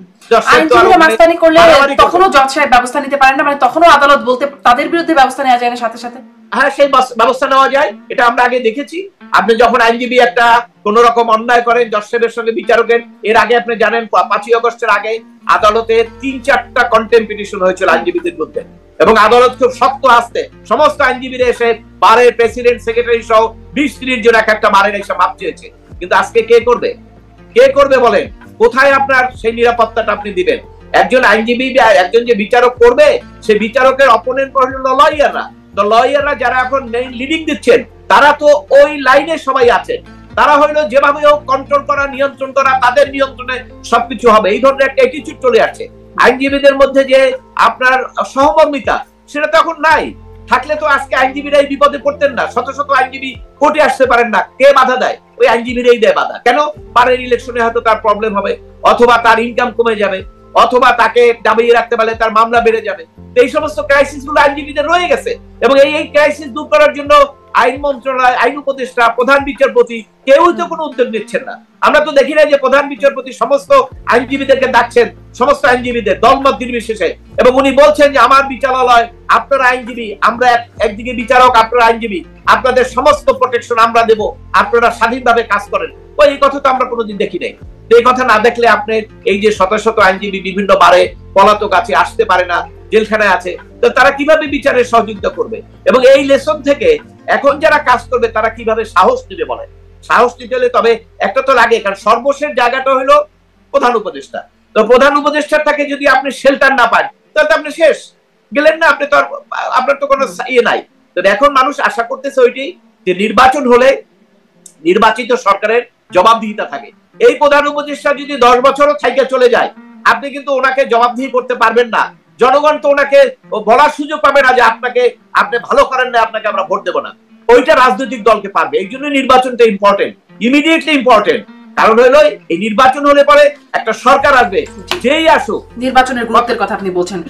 আইনজীবীরা মাস্তানি করলে তখনও জজ সাহেব ব্যবস্থা নিতে পারেন না, মানে তখনও আদালত বলতে তাদের বিরুদ্ধে ব্যবস্থা নেওয়া যায় না সাথে সাথে? হ্যাঁ, সেই ব্যবস্থা নেওয়া যায়, এটা আমরা আগে দেখেছি। আপনি যখন আইনজীবী একটা কোন রকম অন্যায় করেন জজ সাহেবের সঙ্গে বিচারকের, এর আগে আপনি জানেন 5ই আগস্টের আগে আদালতে 3-4টা কন্টেম্প পিটিশন হয়েছিল আইনজীবীদের বিরুদ্ধে, এবং আদালত খুব শক্ত আসতে সমস্ত আইনজীবীরা এসে বারের প্রেসিডেন্ট, সেক্রেটারি সহ 20-30 জন একটা বারের এসে মাপ চেয়েছে। কিন্তু আজকে কে করবে বলেন? কোথায় আপনার সেই নিরাপত্তাটা আপনি দিবেন? একজন আইনজীবী, একজন যে বিচারক করবে, সে বিচারকের অপোনেন্ট হলো লয়াররা। তো লয়াররা যারা এখন লিডিং দিচ্ছেন, তারা তো ওই লাইনে সবাই আছেন, তারা হইলো যেভাবে কন্ট্রোল করা, নিয়ন্ত্রণ করা, তাদের নিয়ন্ত্রণে সবকিছু হবে, এই ধরনের একটা অ্যাটিটিউড চলে আসছে। আইনজীবীদের মধ্যে যে আপনার সহমর্মিতা, সেটা তো এখন নাই। থাকলে তো আজকে আইনজীবীরা এই বিপদে পড়তেন না। শত শত আইনজীবী কোর্টে আসতে পারেন না, কে বাধা দেয়? ওই আইনজীবীরাই দেয় বাধা। কেন? পারের ইলেকশনে হয়তো তার প্রবলেম হবে, অথবা তার ইনকাম কমে যাবে, অথবা তাকে দাবিয়ে রাখতে পারলে তার মামলা বেড়ে যাবে। এই সমস্ত ক্রাইসিস গুলো আইনজীবীদের রয়ে গেছে, এবং এই ক্রাইসিস দূর করার জন্য আইন মন্ত্রণালয়, আইন উপদেষ্টা, প্রধান বিচারপতি কেউই তো কোনো উদ্যোগ নিচ্ছেন না। আমরা তো দেখি না যে প্রধান বিচারপতি সমস্ত আইনজীবীদেরকে ডাকছেন, সমস্ত আইনজীবীদের দলমত নির্বিশেষে, এবং উনি বলছেন যে আমার বিচারালয়, আপনারা আইনজীবী, আমরা একদিকে বিচারক, আপনারা আইনজীবী, আপনাদের সমস্ত প্রোটেকশন আমরা দেব, আপনারা স্বাধীনভাবে কাজ করেন। এই কথা তো আমরা কোনোদিন দেখি নাই। এই কথা না দেখলে আপনি এই যে শত শত আইনজীবী বিভিন্ন বারে পলাতক আছে, আসতে পারে না, জেলখানায় আছে, তো তারা কিভাবে বিচারের সহযোগিতা করবে? এবং এই লেসন থেকে এখন যারা কাজ করবে তারা কিভাবে সাহস দিবে বলেন? সাহস দিতে হলে তবে একটা তো লাগে, কারণ সর্বশেষ জায়গাটা হলো প্রধান উপদেষ্টা। তো প্রধান উপদেষ্টার থেকে যদি আপনি শেল্টার না পান, তাহলে আপনি শেষ, গেলেন না, আপনি তো আপনার তো কোনো ইয়ে নাই। তো এখন মানুষ আশা করতেছে ওইটাই, যে নির্বাচন হলে নির্বাচিত সরকারের জবাবদিহিতা থাকে। এই প্রধান উপদেষ্টা যদি 10 বছরও থাইকে চলে যায়, আপনি কিন্তু ওনাকে জবাবদিহি করতে পারবেন না। জনগণ তো ওনাকে বলার সুযোগ পাবে না যে আপনি ভালো করেন না, আপনাকে আমরা ভোট দেবো না। ওইটা রাজনৈতিক দলকে পারবে। এই জন্য নির্বাচনটা ইম্পর্টেন্ট, ইমিডিয়েটলি ইম্পর্টেন্ট। কারণ হলো এই নির্বাচন হলে পরে একটা সরকার আসবে, যেই আসুক, নির্বাচনের গুরুত্বের কথা আপনি বলছেন,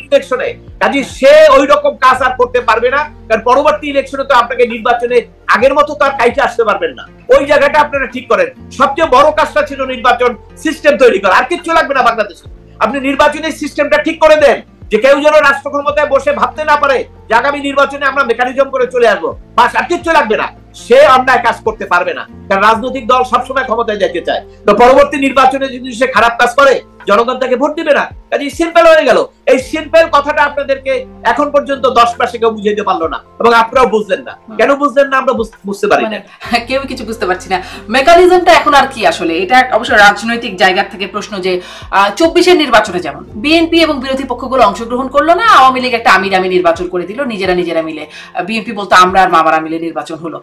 ইলেকশনে কাজে সে ওই রকম কাজ আর করতে পারবে না। কারণ পরবর্তী ইলেকশনে তো আপনাকে নির্বাচনে আগের মতো তো আর কাইতে আসতে পারবেন না। ওই জায়গাটা আপনারা ঠিক করেন। সবচেয়ে বড় কাজটা ছিল নির্বাচন সিস্টেম তৈরি করা, আর কিচ্ছু লাগবে না বাংলাদেশে। আপনি নির্বাচনের সিস্টেমটা ঠিক করে দেন, যে কেউ যেন রাষ্ট্র ক্ষমতায় বসে ভাবতে না পারে যে আগামী নির্বাচনে আমরা মেকানিজম করে চলে আসবো, বাস, আর কিচ্ছু লাগবে না। সে অন্যায় কাজ করতে পারবে না, কারণ রাজনৈতিক দল সবসময় ক্ষমতায় যেতে চায়। তো পরবর্তী নির্বাচনে যদি সে খারাপ কাজ করে, জনগণ তাকে ভোট দিবে না। কাজে সিম্পল হয়ে গেল। এই সিম্পল কথাটা আপনাদেরকে এখন পর্যন্ত 10 মাসে কেউ বুঝাইতে পারলো না, এবং আপনারাও বুঝলেন না। কেন বুঝলেন না? আমরা বুঝতে পারি না, কেউ কিছু বুঝতে পারছি না। মেকানিজমটা এখন আর কি আসলে? এটা অবশ্য রাজনৈতিক জায়গা থেকে প্রশ্ন, যে 24-এর নির্বাচনে যেমন বিএনপি এবং বিরোধী পক্ষগুলো অংশগ্রহণ করলো না, আওয়ামী লীগ একটা আমির নির্বাচন করে দিল নিজেরা মিলে। বিএনপি বলতো আমরা আর মামারা মিলে নির্বাচন হলো।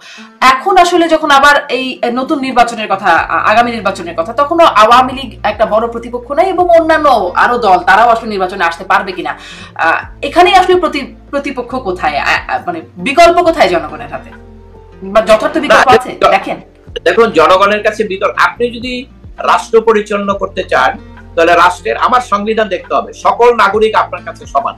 এখন আসলে যখন আবার এই নতুন নির্বাচনের কথা, আগামী নির্বাচনের কথা, তখনও আওয়ামী লীগ একটা বড় প্রতিপক্ষ নাই, এবং অন্যান্য আরো দল, তারাও আসলে নির্বাচনে আসতে পারবে কিনা, এখানেই আসলে প্রতিপক্ষ কোথায়, মানে বিকল্প কোথায় জনগণের হাতে, বা যথার্থ বিকল্প আছে? দেখুন, জনগণের কাছে বিকল্প, আপনি যদি রাষ্ট্র পরিচালনা করতে চান, তাহলে রাষ্ট্রের আমার সংবিধান দেখতে হবে, সকল নাগরিক আপনার কাছে সমান।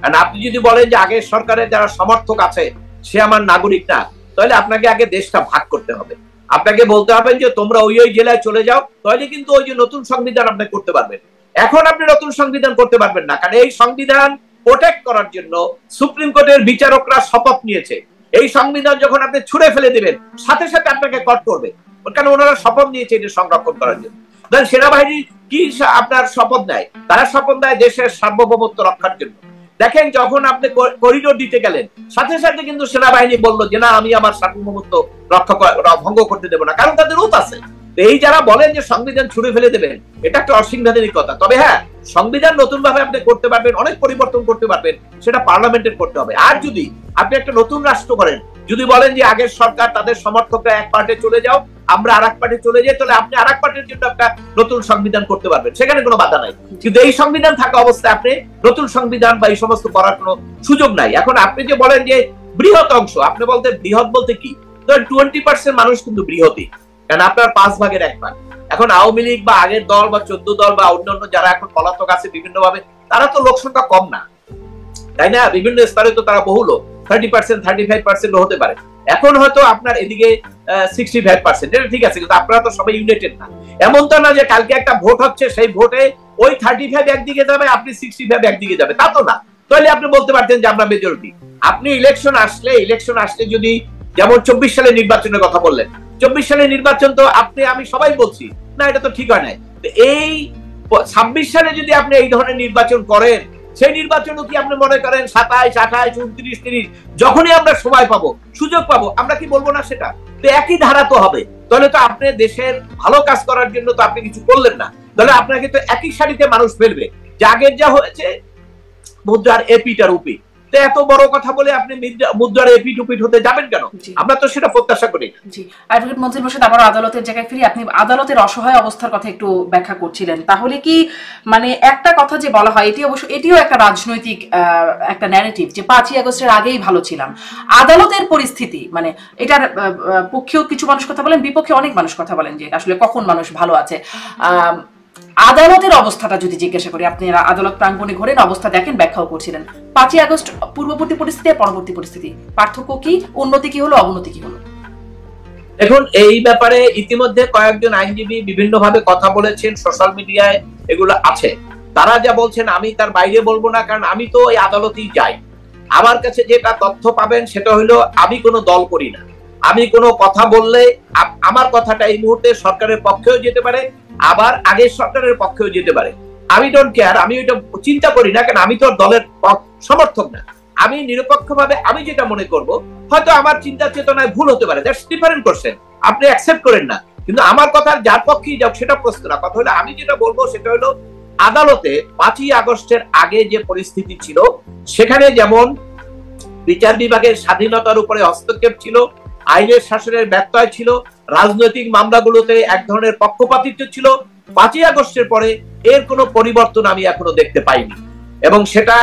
আর আপনি যদি বলেন যে আগের সরকারের যারা সমর্থক আছে সে আমার নাগরিক না, তাহলে আপনাকে আগে দেশটা ভাগ করতে হবে। আপনাকে বলতে হবে যে তোমরা ওই জেলায় চলে যাও, তাহলে কিন্তু ওই যে নতুন সংবিধান আপনি করতে পারবেন। এখন আপনি নতুন সংবিধান করতে পারবেন না, কারণ এই সংবিধান প্রোটেক্ট করার জন্য সুপ্রিম কোর্টের বিচারকরা শপথ নিয়েছে এই সংবিধান যখন আপনি ছুঁড়ে ফেলে দিবেন সাথে সাথে আপনাকে কট করবে, কারণ ওনারা শপথ নিয়েছে এটা সংরক্ষণ করার জন্য। সেনাবাহিনী কি আপনার শপথ নেয়? তারা শপথ নেয় দেশের সার্বভৌমত্ব রক্ষার জন্য। দেখেন যখন আপনি করিডোর দিতে গেলেন সাথে সাথে কিন্তু সেনাবাহিনী বললো যে না, আমি আমার সার্বভৌমত্ব ভঙ্গ করতে দেবো না, কারণ তাদের রূপ আছে। এই যারা বলেন যে সংবিধান ছুঁড়ে ফেলে দেবেন, এটা একটা অসাংবিধানিক কথা। তবে হ্যাঁ, সংবিধান নতুন ভাবে আপনি করতে পারবেন, অনেক পরিবর্তন করতে পারবেন, সেটা পার্লামেন্টের করতে হবে। আর যদি আপনি একটা নতুন রাষ্ট্র করেন, যদি বলেন যে আগের সরকার তাদের সমর্থকরা এক পার্টে চলে যাও, আমরা আর এক পার্টে চলে যাই, তাহলে আপনি আর এক পার্টির জন্য একটা নতুন সংবিধান করতে পারবেন, সেখানে কোনো বাধা নাই। কিন্তু এই সংবিধান থাকা অবস্থায় আপনি নতুন সংবিধান বা এই সমস্ত করার কোনো সুযোগ নাই। এখন আপনি যে বলেন যে বৃহৎ অংশ, আপনি বলতে বৃহৎ বলতে কি? 20% মানুষ কিন্তু বৃহৎই, কারণ আপনার 5 ভাগের 1 ভাগ। এখন আওয়ামী লীগ বা আগের দল বা 14 দল বা অন্যান্য যারা এখন পলাতক আছে বিভিন্ন ভাবে, তারা তো লোক সংখ্যা কম না, তাই না? বিভিন্ন স্তরে তো তারা বহু লোক, 30%, 35% হতে পারে। এখন হয়তো আপনার এদিকে 65%, এটা ঠিক আছে, কিন্তু আপনারা তো সবাই ইউনাইটেড না। এমন তো না যে কালকে একটা ভোট হচ্ছে, সেই ভোটে ওই 35 একদিকে যাবে, আপনি 65 একদিকে যাবে, তা তো না। তাহলে আপনি বলতে পারতেন যে আমরা মেজরিটি। আপনি ইলেকশন আসলে যদি, যেমন 24 সালে নির্বাচনের কথা বললেন, 24 সালের নির্বাচন তো আমি সবাই বলছি না, এটা তো ঠিক হয় নাই। এই 26 সালে যদি আপনি এই ধরনের নির্বাচন করেন, সেই নির্বাচনও কি আপনি মনে করেন 27, 28, 29, 30 যখনই আমরা সময় পাবো, সুযোগ পাবো, আমরা কি বলবো না সেটা? তো একই ধারা তো হবে। তাহলে তো আপনি দেশের ভালো কাজ করার জন্য তো আপনি কিছু করলেন না। তাহলে আপনাকে তো একই সারিতে মানুষ ফেলবে যে আগের যা হয়েছে মুদ্রার এপিটার উপি। এত বড় কথা বলে আপনি মুদ্রার এপিট উপিট হতে যাবেন কেন? আমরা তো সেটা প্রত্যাশা করি। জি, অ্যাডভোকেট মনজিল মোরশেদ, আবার আদালতের জায়গায় ফিরি। আপনি আদালতের অসহায় অবস্থার কথা একটু ব্যাখ্যা করছিলেন। তাহলে কি মানে একটা কথা যে বলা হয়, এটিও একটা রাজনৈতিক একটা ন্যারেটিভ যে 5ই আগস্টের আগেই ভালো ছিলাম। আদালতের পরিস্থিতি মানে এটার পক্ষেও কিছু মানুষ কথা বলেন, বিপক্ষে অনেক মানুষ কথা বলেন যে আসলে কখন মানুষ ভালো আছে। আদালতের অবস্থাটা যদি জিজ্ঞাসা করি, আপনি আদালত প্রাঙ্গণে ঘোরেন, অবস্থা দেখেন, ব্যাখ্যাও করছিলেন। 5ই আগস্ট পূর্ববর্তী পরিস্থিতি আর পরবর্তী পরিস্থিতি, পার্থক্য কি? উন্নতি কি হলো, অবনতি কি হলো? এখন এই ব্যাপারে ইতিমধ্যে কয়েকজন আইনজীবী বিভিন্ন ভাবে কথা বলেছেন, সোশ্যাল মিডিয়ায় এগুলো আছে। তারা যা বলছেন আমি তার বাইরে বলবো না, কারণ আমি তো এই আদালতেই যাই। আমার কাছে যেটা তথ্য পাবেন সেটা হলো, আমি কোনো দল করি না। আমি কোনো কথা বললে আমার কথাটা এই মুহূর্তে সরকারের পক্ষেও যেতে পারে, আবার আগের সরকারের পক্ষেও যেতে পারে। আমি ডোন্ট কেয়ার, আমি ওইটা চিন্তা করি না, কারণ আমি তো দলের সমর্থক না। আমি নিরপেক্ষভাবে আমি যেটা মনে করব, হয়তো আমার চিন্তা চেতনায় ভুল হতে পারে, দ্যাটস ডিফারেন্ট কোশ্চেন, আপনি অ্যাকসেপ্ট করেন না, কিন্তু আমার কথা যার পক্ষেই যাক সেটা প্রশ্ন না। কথা হলো আমি যেটা বলবো সেটা হলো, আদালতে 5ই আগস্টের আগে যে পরিস্থিতি ছিল, সেখানে যেমন বিচার বিভাগের স্বাধীনতার উপরে হস্তক্ষেপ ছিল, আইনের শাসনের ব্যত্যয় ছিল, রাজনৈতিক মামলাগুলোতে এক ধরনের পক্ষপাতিত্ব ছিল। 5ই আগস্টের পরে এর কোনো পরিবর্তন আমি এখনো দেখতে পাইনি। এবং সেটা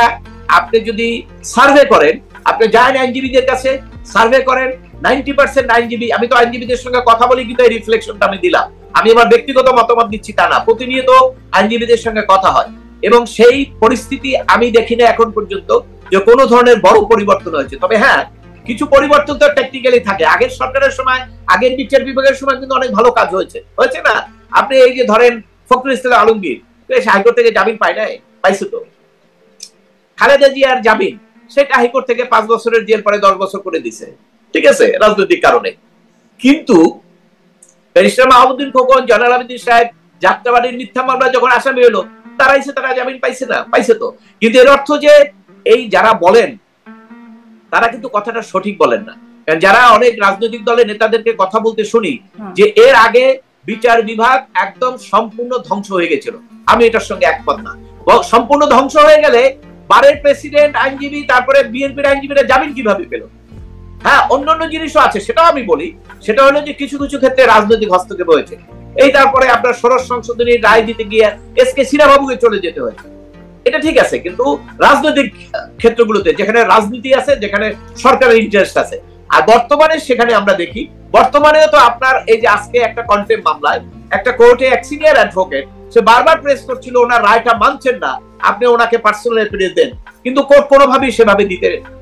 আপনি যদি সার্ভে করেন, আপনি যান আইনজীবীদের কাছে, সার্ভে করেন, 90% আইনজীবী, আমি তো আইনজীবীদের সঙ্গে কথা বলি কিন্তু এই রিফ্লেকশনটা আমি দিলাম, আমি আমার ব্যক্তিগত মতামত দিচ্ছি তা না, প্রতিনিয়ত আইনজীবীদের সঙ্গে কথা হয়, এবং সেই পরিস্থিতি আমি দেখি না এখন পর্যন্ত যে কোনো ধরনের বড় পরিবর্তন হয়েছে। তবে হ্যাঁ, কিছু পরিবর্তন তো টেকনিক্যালি থাকে। আগের সরকারের সময়, আগের বিচার বিভাগের সময় কিন্তু অনেক ভালো কাজ হয়েছে না? আপনি এই যে ধরেন ফখরুল ইসলাম আলমগীর হাইকোর্ট থেকে জামিন পায় নাই, পাইছে তো। খালেদা জিয়ার জামিন, সেটা হাইকোর্ট থেকে 5 বছরের জেল পরে 10 বছর করে দিছে, ঠিক আছে, রাজনৈতিক কারণে। কিন্তু ব্যারিস্টার মাহমুদুদ্দিন খোকন, জয়নাল আবেদীন সাহেব, যাত্রাবাড়ির মিথ্যা মামলা যখন আসামি হলো, তারা জামিন পাইছে না? পাইছে তো। কিন্তু এর অর্থ যে এই যারা বলেন তারা কিন্তু কথাটা সঠিক বলেন না। যারা অনেক রাজনৈতিক দলের নেতাদেরকে কথা বলতে শুনি যে এর আগে বিচার বিভাগ একদম সম্পূর্ণ ধ্বংস হয়ে গেছিল, আমি এটার সঙ্গে একমত না। সম্পূর্ণ ধ্বংস হয়ে গেলে বারের প্রেসিডেন্ট, আইনজীবী, তারপরে বিএনপির আইনজীবীরা জামিন কিভাবে পেল? হ্যাঁ, অন্যান্য জিনিসও আছে, সেটাও আমি বলি। সেটা হলো যে কিছু কিছু ক্ষেত্রে রাজনৈতিক হস্তক্ষেপ হয়েছে। এই তারপরে আপনার ষোড়শ সংশোধনীর রায় দিতে গিয়ে এসকে সিনহা বাবুকে চলে যেতে হয়েছে, এটা ঠিক আছে। কিন্তু রাজনৈতিক ক্ষেত্রগুলোতে যেখানে রাজনীতি আছে, যেখানে সরকারের ইন্টারেস্ট আছে, আর বর্তমানে সেখানে আমরা দেখি, বর্তমানেও তো আপনার এই যে আজকে একটা কন্টেম্প মামলায় একটা কোর্টে এক সিনিয়র অ্যাডভোকেট, সে বারবার প্রেস করছিল ওনার রায়টা মানছেন না, আপনি ওনাকে পার্সোনাল অ্যাপিয়ারেন্স দেন, কিন্তু কোর্ট কোনোভাবেই সেভাবে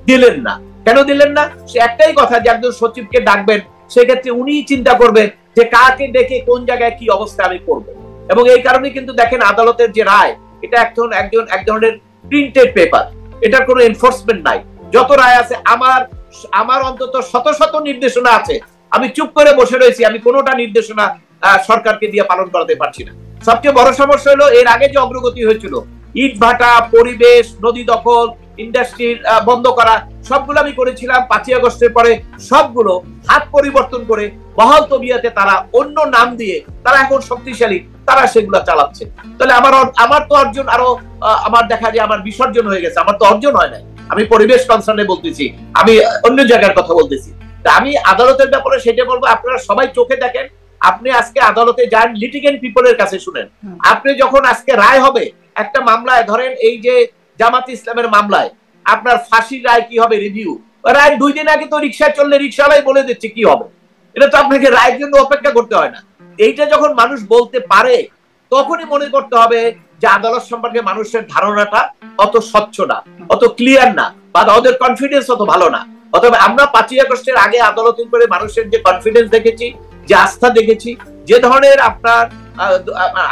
দিলেন না। কেন দিলেন না? সে একটাই কথা যে একজন সচিবকে ডাকবেন, সেক্ষেত্রে উনি চিন্তা করবেন যে কাকে ডেকে কোন জায়গায় কি অবস্থা আমি করব। এবং এই কারণে কিন্তু দেখেন আদালতের যে রায়, এটা এক ধরনের প্রিন্টেড পেপার, এটার কোনো এনফোর্সমেন্ট নাই। যত রায় আছে, আমার অন্তত শত শত নির্দেশনা আছে, আমি চুপ করে বসে রয়েছি, আমি কোনোটা নির্দেশনা সরকারকে দিয়ে পালন করাতে পারছি না। সবচেয়ে বড় সমস্যা হলো এর আগে যে অগ্রগতি হয়েছিল, ইট ভাটা, পরিবেশ, নদী দখল, ইন্ডাস্ট্রি বন্ধ করা, সবগুলো আমি করেছিলাম। 5ই আগস্টের পরে সবগুলো হাত পরিবর্তন করে বহাল তবিয়াতে তারা অন্য নাম দিয়ে তারা এখন শক্তিশালী, তারা সেগুলো চালাচ্ছে। তাহলে আমার তো অর্জন আরো, আমার দেখা যায় আমার বিসর্জন হয়ে গেছে, আমার তো অর্জন হয় নাই। আমি পরিবেশ কনসার্নে বলতেছি, আমি অন্য জায়গার কথা বলতেছি। আমি আদালতের ব্যাপারে সেটা বলবো, আপনারা সবাই চোখে দেখেন। আপনি আজকে আদালতে যান, লিটিগেন্ট পিপলের কাছে শুনেন। আপনি যখন আজকে রায় হবে একটা মামলায়, ধরেন এই যে জামাত ইসলামের মামলায় আপনার ফাঁসির রায় কি হবে, রিভিউ রায় 2 দিন আগে তো রিক্সায় চললে রিক্সাওয়ালাই বলে দিচ্ছে কি হবে। এটা তো আপনাকে রায়ের জন্য অপেক্ষা করতে হয় না। এইটা যখন মানুষ বলতে পারে তখনই মনে করতে হবে যে আদালত সম্পর্কে মানুষের ধারণাটা অত স্বচ্ছ না, অত ক্লিয়ার না, বা ওদের কনফিডেন্স অত ভালো না। অথবা আমরা 5ই আগস্টের আগে আদালতের উপরে মানুষের যে কনফিডেন্স দেখেছি, যে আস্থা দেখেছি, যে ধরনের আপনার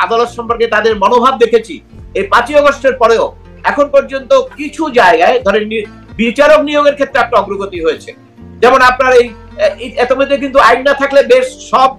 আদালত সম্পর্কে তাদের মনোভাব দেখেছি, এই 5ই আগস্টের পরেও এখন পর্যন্ত কিছু জায়গায় ধরেন বিচারক নিয়োগের ক্ষেত্রে একটা অগ্রগতি হয়েছে। যেমন আপনার এই এতমধ্যে কিন্তু আইন না থাকলে বেশ সব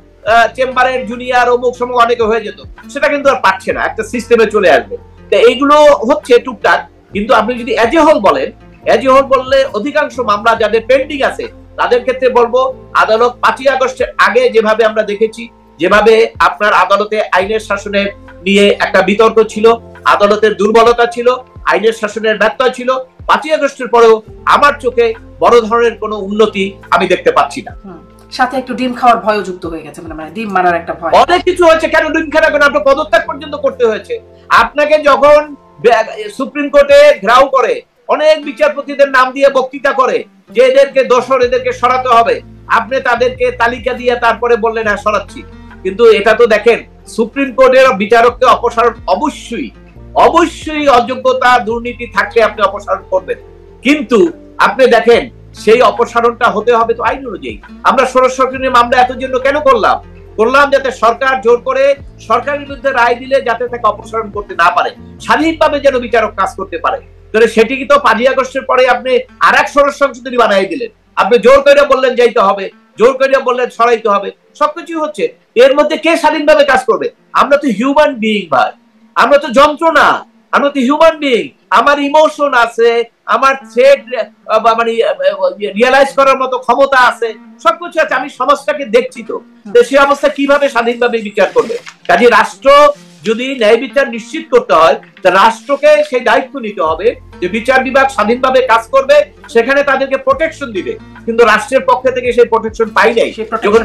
চেম্বারের জুনিয়র অমুক সমুক অনেকে হয়ে যেত, সেটা কিন্তু আর পারছে না, একটা সিস্টেমে চলে আসবে। তো এইগুলো হচ্ছে টুকটাক। কিন্তু আপনি যদি এজ এ হোল বলেন, এজ এ হোল বললে অধিকাংশ মামলা যাদের পেন্ডিং আছে তাদের ক্ষেত্রে বলবো আদালত 5ই আগস্টের আগে যেভাবে আমরা দেখেছি, যেভাবে আপনার আদালতে আইনের শাসনের নিয়ে একটা বিতর্ক ছিল, আদালতের দুর্বলতা ছিল, আইনের শাসনের ব্যত্যয় ছিল, 5ই আগস্টের পরেও আমার চোখে বড় ধরনের কোনো উন্নতি আমি দেখতে পাচ্ছি না। সাথে একটু ডিম খাওয়ার ভয়ও যুক্ত হয়ে গেছে, মানে ডিম মারার একটা ভয়। অনেক কিছু হয়েছে। কেন ডিম খাবেন? আপনার পদত্যাগ পর্যন্ত করতে হয়েছে। আপনাকে যখন সুপ্রিম কোর্টে ঘেরাও করে, অনেক বিচারপতিদের নাম দিয়ে বক্তৃতা করে যে এদেরকে দোষর, এদেরকে সরাতে হবে, আপনি তাদেরকে তালিকা দিয়ে তারপরে বললেন হ্যাঁ সরাচ্ছি। কিন্তু এটা তো দেখেন, সুপ্রিম কোর্টের বিচারককে অপসারণ অবশ্যই অযোগ্যতা, দুর্নীতি থাকলে আপনি অপসারণ করবেন। কিন্তু আপনি দেখেন সেই অপসারণটা হতে হবে তো আইন অনুযায়ী। আমরা ষড়যন্ত্র মামলা এত জন্য কেন করলাম যাতে সরকার জোর করে সরকারের বিরুদ্ধে রায় দিলে যাতে তাকে অপসারণ করতে না পারে, স্বাধীনভাবে যেন বিচারক কাজ করতে পারে। তাহলে সেটি কি তো 5ই আগস্টের পরে আপনি আর এক ষড়যন্ত্র সংশোধনী বানিয়ে দিলেন? আপনি জোর করে বললেন যাইতে হবে, জোর করে বললেন সরাইতে হবে, সবকিছু হচ্ছে। এর মধ্যে কে স্বাধীনভাবে কাজ করবে? আমরা তো হিউম্যান বিইং ভাই, আমরা তো যন্ত্র না, আমরা তো হিউম্যান বিইং। আমার ইমোশন আছে, আমার থ্রেড মানে রিয়েলাইজ করার মতো ক্ষমতা আছে, সবকিছু আছে। আমি সমাজটাকে দেখছি তো, সে অবস্থা কিভাবে স্বাধীনভাবে বিচার করবে? কাজে রাষ্ট্র যদি ন্যায় বিচার নিশ্চিত করতে হয়, তা রাষ্ট্রকে সেই দায়িত্ব নিতে হবে যে বিচার বিভাগ স্বাধীনভাবে কাজ করবে, সেখানে তাদেরকে প্রোটেকশন দিবে। কিন্তু রাষ্ট্রের পক্ষ থেকে সেই প্রোটেকশন পাই নাই। যখন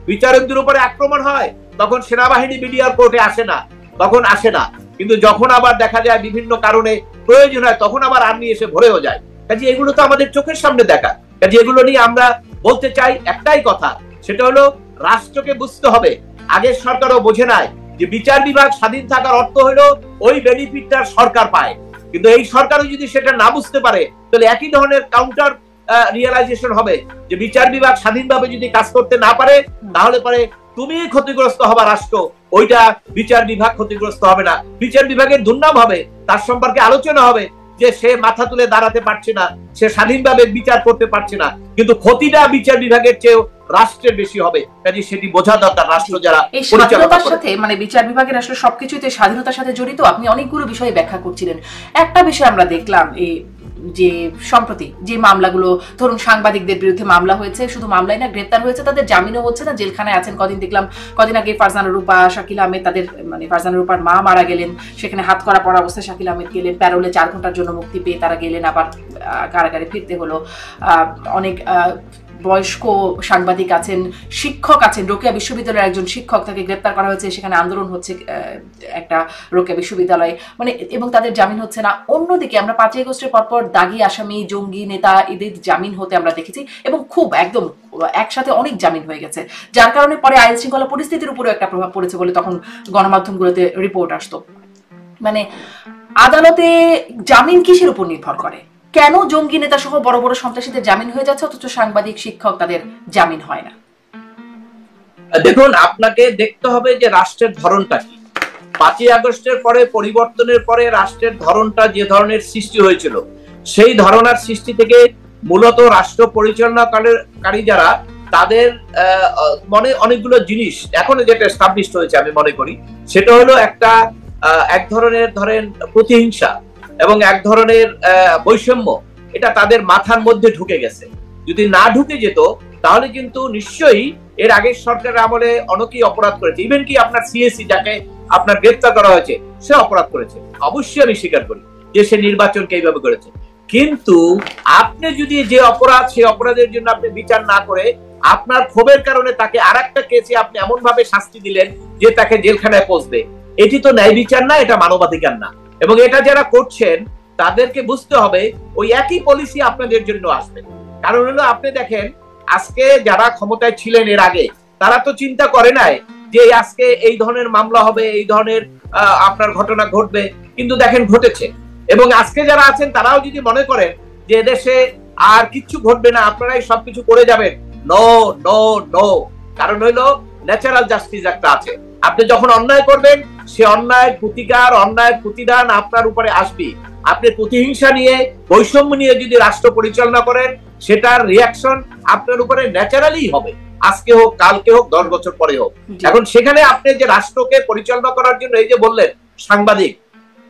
বিচারকদের উপরে আক্রমণ হয় তখন সেনাবাহিনী মিডিয়ার কোর্টে আসে না, কিন্তু যখন আবার দেখা যায় বিভিন্ন কারণে প্রয়োজন হয় তখন আবার আর্মি এসে ভরেও যায়। কাজে এগুলো তো আমাদের চোখের সামনে দেখা। কাজে এগুলো নিয়ে আমরা বলতে চাই একটাই কথা, সেটা হলো রাষ্ট্রকে বুঝতে হবে, আগের সরকারও বোঝে নাই যে বিচার বিভাগ স্বাধীন থাকার অর্থ হলো ওই বেনিফিটটা সরকার পায়। কিন্তু এই সরকারও যদি সেটা না বুঝতে পারে তাহলে একই ধরনের কাউন্টার রিয়েলাইজেশন হবে যে বিচার বিভাগ স্বাধীনভাবে যদি কাজ করতে না পারে তাহলে পরে তুমি ক্ষতিগ্রস্ত হবা রাষ্ট্র, ওইটা বিচার বিভাগ ক্ষতিগ্রস্ত হবে না। বিচার বিভাগের দুর্নাম হবে, তার সম্পর্কে আলোচনা হবে যে সে মাথা তুলে দাঁড়াতে পারছে না, সে স্বাধীনভাবে বিচার করতে পারছে না, কিন্তু ক্ষতিটা বিচার বিভাগের চেয়েও রাষ্ট্রের বেশি হবে। কাজে সেটি বোঝা দরকার রাষ্ট্র যারা এই স্বাধীনতার সাথে, মানে বিচার বিভাগের আসলে সবকিছুতে স্বাধীনতার সাথে জড়িত। আপনি অনেকগুলো বিষয় ব্যাখ্যা করছিলেন। একটা বিষয় আমরা দেখলাম এই যে সম্প্রতি যে মামলাগুলো, ধরুন সাংবাদিকদের বিরুদ্ধে মামলা হয়েছে, শুধু মামলায় না, গ্রেপ্তার হয়েছে, তাদের জামিনও হচ্ছে না, জেলখানায় আছেন। কদিন আগে ফারজানা রূপা, শাকিল আহমেদ, তাদের মানে ফারজানা রূপার মা মারা গেলেন, সেখানে হাত করা পড়া অবস্থায় শাকিল আহমেদ গেলেন, প্যারোলে 4 ঘন্টার জন্য মুক্তি পেয়ে তারা গেলেন, আবার কারাগারে ফিরতে হলো। অনেক বয়স্ক সাংবাদিক আছেন, শিক্ষক আছেন, রোকেয়া বিশ্ববিদ্যালয়ের একজন শিক্ষক, তাকে গ্রেপ্তার করা হয়েছে, সেখানে আন্দোলন হচ্ছে একটা রোকেয়া বিশ্ববিদ্যালয়ে, মানে, এবং তাদের জামিন হচ্ছে না। অন্যদিকে আমরা 5ই আগস্টের পরপর দাগী আসামি, জঙ্গি নেতা, এদের জামিন হতে আমরা দেখেছি, এবং খুব একদম একসাথে অনেক জামিন হয়ে গেছে, যার কারণে পরে আইন শৃঙ্খলা পরিস্থিতির উপরেও একটা প্রভাব পড়েছে বলে তখন গণমাধ্যমগুলোতে রিপোর্ট আসতো। মানে আদালতে জামিন কিসের উপর নির্ভর করে? কেন জঙ্গি নেতা সহ বড় বড় সন্ত্রাসীদের জামিন হয়ে যাচ্ছে অথচ সাংবাদিক, শিক্ষক, তাদের জামিন হয় না? দেখুন, আপনাকে দেখতে হবে যে রাষ্ট্রের ধরনটা কি। 5ই আগস্টের পরে পরিবর্তনের পরে রাষ্ট্রের ধরনটা যে ধরনের সৃষ্টি হয়েছিল, সেই ধারণার সৃষ্টি থেকে মূলত রাষ্ট্র পরিচালনাকারী যারা, তাদের মনে অনেকগুলো জিনিস এখন যেটা এস্টাবলিশড হয়েছে আমি মনে করি, সেটা হলো এক ধরনের ধরেন প্রতিহিংসা এবং এক ধরনের বৈষম্য, এটা তাদের মাথার মধ্যে ঢুকে গেছে। যদি না ঢুকে যেত তাহলে কিন্তু নিশ্চয়ই এর আগের সরকারের আমলে অনেকেই অপরাধ করেছে। ইভেন কি আপনার সিএসি যাকে আপনার গ্রেফতার করা হয়েছে, সে অপরাধ করেছে, অবশ্যই আমি স্বীকার করি যে সে নির্বাচনকে এইভাবে করেছে। কিন্তু আপনি যদি যে অপরাধ, সেই অপরাধের জন্য আপনি বিচার না করে আপনার ক্ষোভের কারণে তাকে আরেকটা কেসে আপনি এমন ভাবে শাস্তি দিলেন যে তাকে জেলখানায় পৌঁছবে, এটি তো ন্যায় বিচার না, এটা মানবাধিকার না। এবং এটা যারা করছেন তাদেরকে বুঝতে হবে ওই একই পলিসি আপনাদের জন্য আসবে। কারণ হলো আপনি দেখেন, আজকে যারা ক্ষমতায় ছিলেন এর আগে, তারা তো চিন্তা করে নাই যে আজকে এই ধরনের মামলা হবে, এই ধরনের আপনার ঘটনা ঘটবে, কিন্তু দেখেন ঘটেছে। এবং আজকে যারা আছেন তারাও যদি মনে করেন যে এদেশে আর কিচ্ছু ঘটবে না, আপনারাই সবকিছু করে যাবেন, নো নো নো। কারণ হইলো ন্যাচারাল জাস্টিস একটা আছে। আপনি যখন অন্যায় করবেন, সে অন্যায়ের প্রতিকার, অন্যায়ের প্রতিদান আপনার উপরে আসবে। আপনি প্রতিহিংসা নিয়ে, বৈষম্য নিয়ে যদি রাষ্ট্র পরিচালনা করেন, সেটার রিয়াকশন আপনার উপরে ন্যাচারালি হবে, আজকে হোক, কালকে হোক, 10 বছর পরে হোক। এখন সেখানে আপনি যে রাষ্ট্রকে পরিচালনা করার জন্য, এই যে বললেন সাংবাদিক,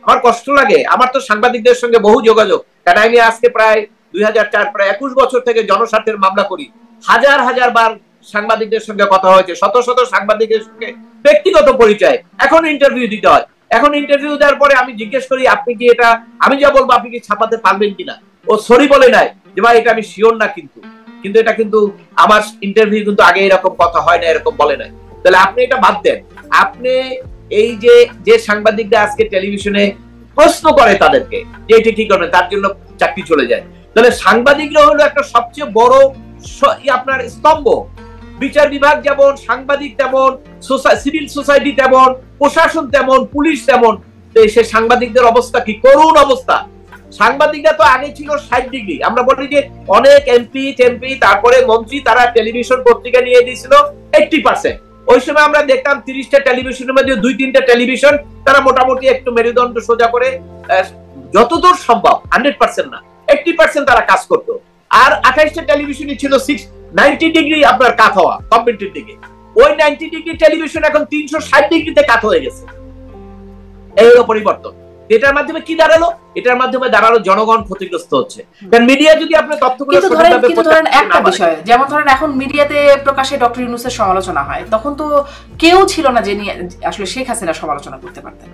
আমার কষ্ট লাগে। আমার তো সাংবাদিকদের সঙ্গে বহু যোগাযোগ, কারণ আমি আজকে প্রায় 2004, প্রায় 21 বছর থেকে জনস্বার্থের মামলা করি। হাজার হাজার বার সাংবাদিকদের সঙ্গে কথা হয়েছে, শত শত সাংবাদিকের সঙ্গে ব্যক্তিগত পরিচয়। এখন ইন্টারভিউ দিতে হয়। এখন ইন্টারভিউ দেওয়ার পরে আমি জিজ্ঞেস করি, আপনি কি এটা, আমি যা বলবো আপনি কি ছাপাতে পারবেন কিনা? ও সরি বলে নাই যে ভাই এটা আমি শিওর না, কিন্তু এটা কিন্তু আমার ইন্টারভিউ কিন্তু আগে এরকম কথা হয় না, এরকম বলে নাই। তাহলে আপনি এটা বাদ দেন। আপনি এই যে সাংবাদিকরা আজকে টেলিভিশনে প্রশ্ন করে তাদেরকে যে এটি কি করবেন, তার জন্য চাকরি চলে যায়। তাহলে সাংবাদিকরা হলো একটা সবচেয়ে বড় আপনার স্তম্ভ। বিচার বিভাগ যেমন, সাংবাদিক তেমন, সিভিল সোসাইটি তেমন, প্রশাসন তেমন, পুলিশ তেমন। সে সাংবাদিকদের অবস্থা কি করুণ অবস্থা। সাংবাদিকরা তো আগে ছিল 60 ডিগ্রি। আমরা বলি যে অনেক এমপি তারপরে মন্ত্রী, তারা টেলিভিশন পত্রিকা নিয়ে দিয়েছিল 80%। ওই সময় আমরা দেখতাম 30টা টেলিভিশনের মধ্যে 2-3টা টেলিভিশন তারা মোটামুটি একটু মেরুদণ্ড সোজা করে যতদূর সম্ভব, 100% না, 80% তারা কাজ করতো। আর 28টা টেলিভিশনই ছিল 90 ডিগ্রি আপনার কাত হওয়া গভর্নমেন্টের দিকে। ওই 90 ডিগ্রি টেলিভিশন এখন 360 ডিগ্রিতে কাত হয়ে গেছে। এই হলো পরিবর্তন। এটার মাধ্যমে কি দাঁড়ালো? এটার মাধ্যমে দাঁড়ালো জনগণ ক্ষতিগ্রস্ত হচ্ছে। কারণ মিডিয়া যদি আপনি তথ্যগুলো ধরেন একটা বিষয়, যেমন ধরেন এখন মিডিয়াতে প্রকাশ্যে ডক্টর ইউনূসের সমালোচনা হয়, তখন তো কেউ ছিল না যে নিয়ে আসলে শেখ হাসিনা সমালোচনা করতে পারতেন।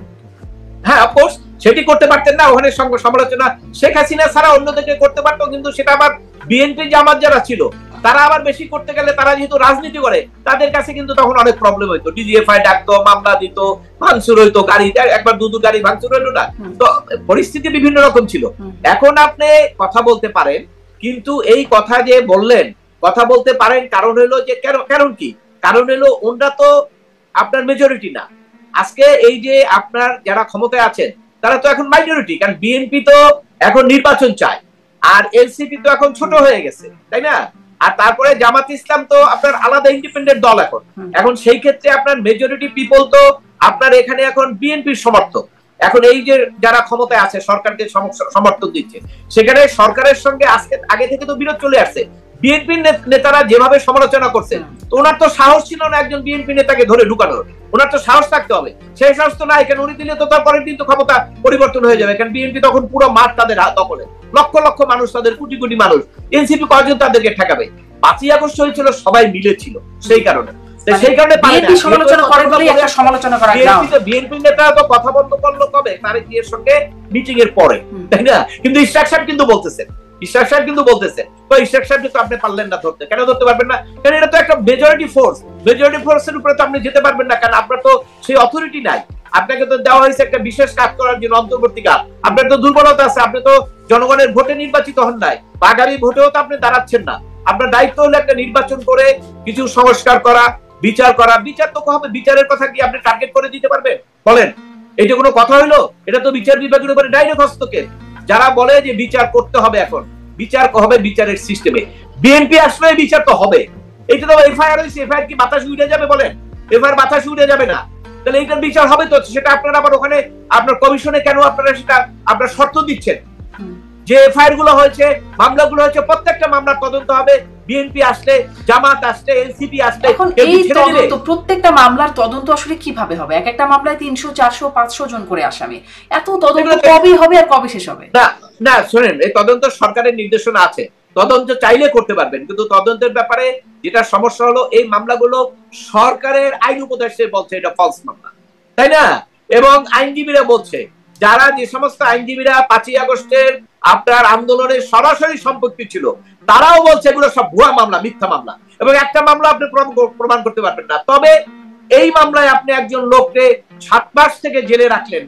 হ্যাঁ, অফকোর্স সেটি করতে পারতেন না। ওখানে সমালোচনা শেখ হাসিনা ছাড়া অন্যদেরকে করতে পারতো, কিন্তু সেটা আবার বিএনপি জামাত যারা ছিল তারা আবার বেশি করতে গেলে, তারা যেহেতু রাজনীতি করে, তাদের কাছে কিন্তু তখন অনেক প্রবলেম হইতো। ডিজিএফআই ডাকতো, মামলা দিত, ভাঙচুর হইতো, গাড়ি একবার দুটো গাড়ি ভাঙচুর হইলো না। তো পরিস্থিতি বিভিন্ন রকম ছিল। এখন আপনি কথা বলতে পারেন, কিন্তু এই কথা যে বললেন, কথা বলতে পারেন, কারণ হলো যে কারণ কি? কারণ হলো ওনরা তো আপনার মেজরিটি না। আজকে এই যে আপনার যারা ক্ষমতায় আছেন তারা তো এখন মাইনরিটি, কারণ বিএনপি তো এখন নির্বাচন চায়, আর এনসিপি তো এখন ছোট হয়ে গেছে, তাই না? আর তারপরে জামাত ইসলাম তো আপনার আলাদা ইন্ডিপেন্ডেন্ট দল। এখন সেই ক্ষেত্রে আপনার মেজরিটি পিপল তো আপনার এখানে এখন বিএনপির সমর্থক। এখন এই যে যারা ক্ষমতায় আছে, সরকারকে সমর্থন দিচ্ছে, সেখানে সরকারের সঙ্গে আগে থেকে তো বিরোধ চলে আসছে। বিএনপি নেতারা যেভাবে সমালোচনা করছেন, তো ওনার তো সাহস ছিল না একজন বিএনপি নেতাকে ধরে ঢুকানোর। ওনার তো সাহস থাকতে হবে, সেই সাহস তো নাই। কেন উনি দিলে তো তারপরে কিন্তু ক্ষমতা পরিবর্তন হয়ে যাবে, কারণ বিএনপি তখন পুরো মাঠ তাদের দখলে, লক্ষ লক্ষ মানুষ, তাদের কোটি কোটি মানুষ। এনসিপি কয়জন তাদেরকে ঠেকাবে? 5ই আগস্ট হয়েছিল, সবাই মিলে ছিল, সেই কারণে বিএনপি নেতা তো কথা বন্ধ করলো কবে? তার এর সঙ্গে মিটিং এর পরে, তাই না? কিন্তু ইশরাক সাহেব কিন্তু বলতেছেন, তো ইশরাক সাহেব তো আপনি পারলেন না ধরতে। কেন ধরতে পারবেন না? কারণ এটা তো একটা মেজরিটি ফোর্সের উপরে তো আপনি যেতে পারবেন না, কারণ আপনার তো সেই অথরিটি নাই। আপনাকে তো দেওয়া হয়েছে একটা বিশেষ কাজ করার জন্য, অন্তর্বর্তীকাল। আপনার তো দুর্বলতা আছে, আপনি তো জনগণের ভোটে নির্বাচিত হন নাই, বা আগামী ভোটেও তো আপনি দাঁড়াচ্ছেন না। আপনার দায়িত্ব হলো একটা নির্বাচন করে কিছু সংস্কার করা, বিচার করা। বিচার তো হবে, বিচারের কথা কি আপনি টার্গেট করে দিতে পারবেন? বলেন, এটা কোনো কথা হইলো? এটা তো বিচার বিভাগের উপরে ডাইরেক্ট হস্তক্ষেপ। যারা বলে যে বিচার করতে হবে, এখন বিচার হবে বিচারের সিস্টেমে। বিএনপি আসলে বিচার তো হবে। এটা তো এফআইআর হয়েছে, এফআইআর কি বাতাসে উড়ে যাবে? বলেন, এফআইআর বাতাসে উড়ে যাবে না। তাহলে এইটার বিচার হবে তো, সেটা আপনারা আবার ওখানে আপনার কমিশনে কেন আপনারা সেটা আপনার শর্ত দিচ্ছেন? যে এফআইআর গুলো হয়েছে, মামলাগুলো হয়েছে, প্রত্যেকটা মামলার তদন্ত হবে, বিএনপি আসলে, জামাত আসলে, এনসিপি আসলে। এখন এই তদন্ত, প্রত্যেকটা মামলার তদন্ত আসলে কিভাবে হবে? এক একটা মামলায় 300, 400, 500 জন করে আসামি, এত তদন্ত কবে হবে আর কবে শেষ হবে? না না, শুনেন, এই তদন্ত সরকারের নির্দেশনা আছে, তদন্ত চাইলে করতে পারবেন, কিন্তু তদন্তের ব্যাপারে যেটা সমস্যা হলো, এই মামলাগুলো সরকারের আইন উপদেষ্টা বলছে এটা ফলস মামলা, তাই না? এবং আইনজীবীরা বলছে, যারা যে সমস্ত আইনজীবীরা 5ই আগস্টের আপনার আন্দোলনের সরাসরি সম্পত্তি ছিল, তারাও বলছে এগুলো সব ভুয়া মামলা, মিথ্যা মামলা, এবং একটা মামলা আপনি প্রমাণ করতে পারবেন না। তবে এই মামলায় আপনি একজন লোককে 7 মাস থেকে জেলে রাখলেন,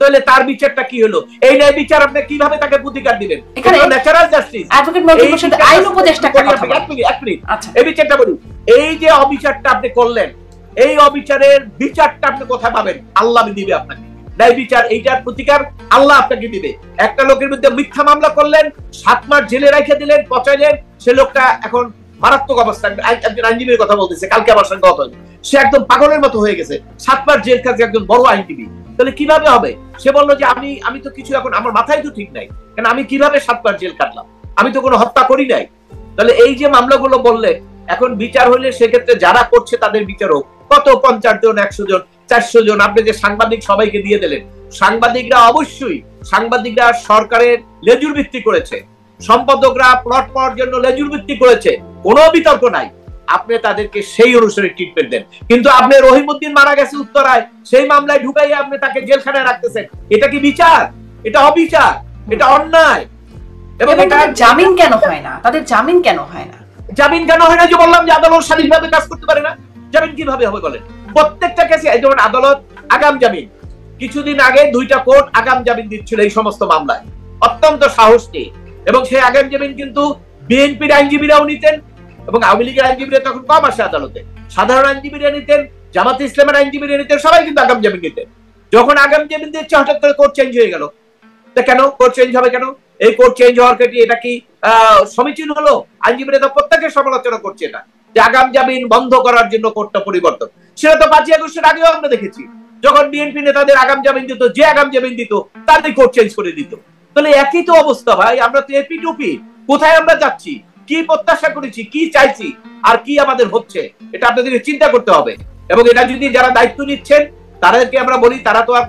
তাহলে তার বিচারটা কি হলো? এই ন্যায় বিচার আপনি কিভাবে তাকে প্রতিকার দিবেন? এখানে natural justice, advocate Majumdar Hossain আইন উপদেষ্টাকে কথা বলেন। আচ্ছা, এই বিচারটা বলি, এই যে অবিচারটা আপনি করলেন, এই অবিচারের বিচারটা আপনি কোথায় পাবেন? আল্লাহ দিবে আপনাকে ন্যায় বিচার, এইটার প্রতিকার আল্লাহ আপনাকে দিবে। একটা লোকের বিরুদ্ধে মিথ্যা মামলা করলেন, 7 মাস জেলে রেখে দিলেন, পচাইলেন, সে লোকটা এখন মারাত্মক অবস্থা। একজন আইনজীবীর কথা বলতেছে, কালকে আমার সঙ্গে কথা হলো, সে একদম পাগলের মতো হয়ে গেছে, 7 মাস জেল খাচ্ছে একজন বড় আইনজীবী। তাহলে কিভাবে হবে? সে বললো যে আমি তো কিছু, এখন আমার মাথায় তো ঠিক নাই, কারণ আমি কিভাবে 7 মাস জেল কাটলাম, আমি তো কোনো হত্যা করি নাই। তাহলে এই যে মামলাগুলো বললে, এখন বিচার হলে সেক্ষেত্রে যারা করছে তাদের বিচার হোক। কত 50 জন, 100 জন, 400 জন, আপনি যে সাংবাদিক সবাইকে দিয়ে দিলেন, সাংবাদিকরা অবশ্যই, সাংবাদিকরা সরকারের লেজুর ভিত্তি করেছে, সম্পাদকরা প্লট পাওয়ার জন্য লেজুর ভিত্তি করেছে, কোনো বিতর্ক নাই, আপনি তাদেরকে সেই অনুসারে ট্রিটমেন্ট দেন। কিন্তু আপনি রহিমউদ্দিন মারা গেছে উত্তরায়, সেই মামলায় ঢুকাইয়া আপনি তাকে জেলখানায় রাখতেছেন, এটা কি বিচার? এটা অবিচার, এটা অন্যায়। এবং তাদের জামিন কেন হয় না? তাদের জামিন কেন হয় না? জামিন কেন হয় না? যে বললাম যে আদালত স্বাধীনভাবে কাজ করতে পারে না, জামিন কিভাবে হবে বলেন? প্রত্যেকটা কেসে, যেমন আদালত আগাম জামিন, কিছুদিন আগে 2টা কোর্ট আগাম জামিন দিচ্ছিল এই সমস্ত মামলায়, অত্যন্ত সাহস নিয়ে, এবং সেই আগাম জামিন কিন্তু বিএনপির আইনজীবীরাও নিতেন, এবং আওয়ামী লীগের আইনজীবীরা তখন কম আসে আদালতে, সাধারণ আইনজীবীরা নিতেন, জামাতে ইসলামের আইনজীবীরা নিতেন, সবাই কিন্তু আগাম জামিন নিতেন। যখন আগাম জামিন দিচ্ছে, হঠাৎ করে কোর্ট চেঞ্জ হয়ে গেল। কেন কোর্ট চেঞ্জ হবে? কেন এই কোর্ট চেঞ্জ হওয়ার ক্ষেত্রে এটা কি সমীচীন হলো? আইনজীবীরা তো প্রত্যেকের সমালোচনা করছে এটা, যে আগাম জামিন বন্ধ করার জন্য কোর্টটা পরিবর্তন। সেটা তো 5ই আগস্টের আগেও আমরা দেখেছি, যখন বিএনপি নেতাদের আগাম জামিন দিত, যে আগাম জামিন দিত তাদের কোর্ট চেঞ্জ করে দিত। তাহলে একই তো অবস্থা ভাই, আমরা তো এপি টুপি। কোথায় আমরা যাচ্ছি, কি প্রত্যাশা করেছি, কি চাইছি, আর কি আমাদের হচ্ছে, এটা আপনাদেরকে চিন্তা করতে হবে। এবং এটা যদি যারা দায়িত্ব নিচ্ছেন তাদেরকে আমরা বলি, তারা তো আর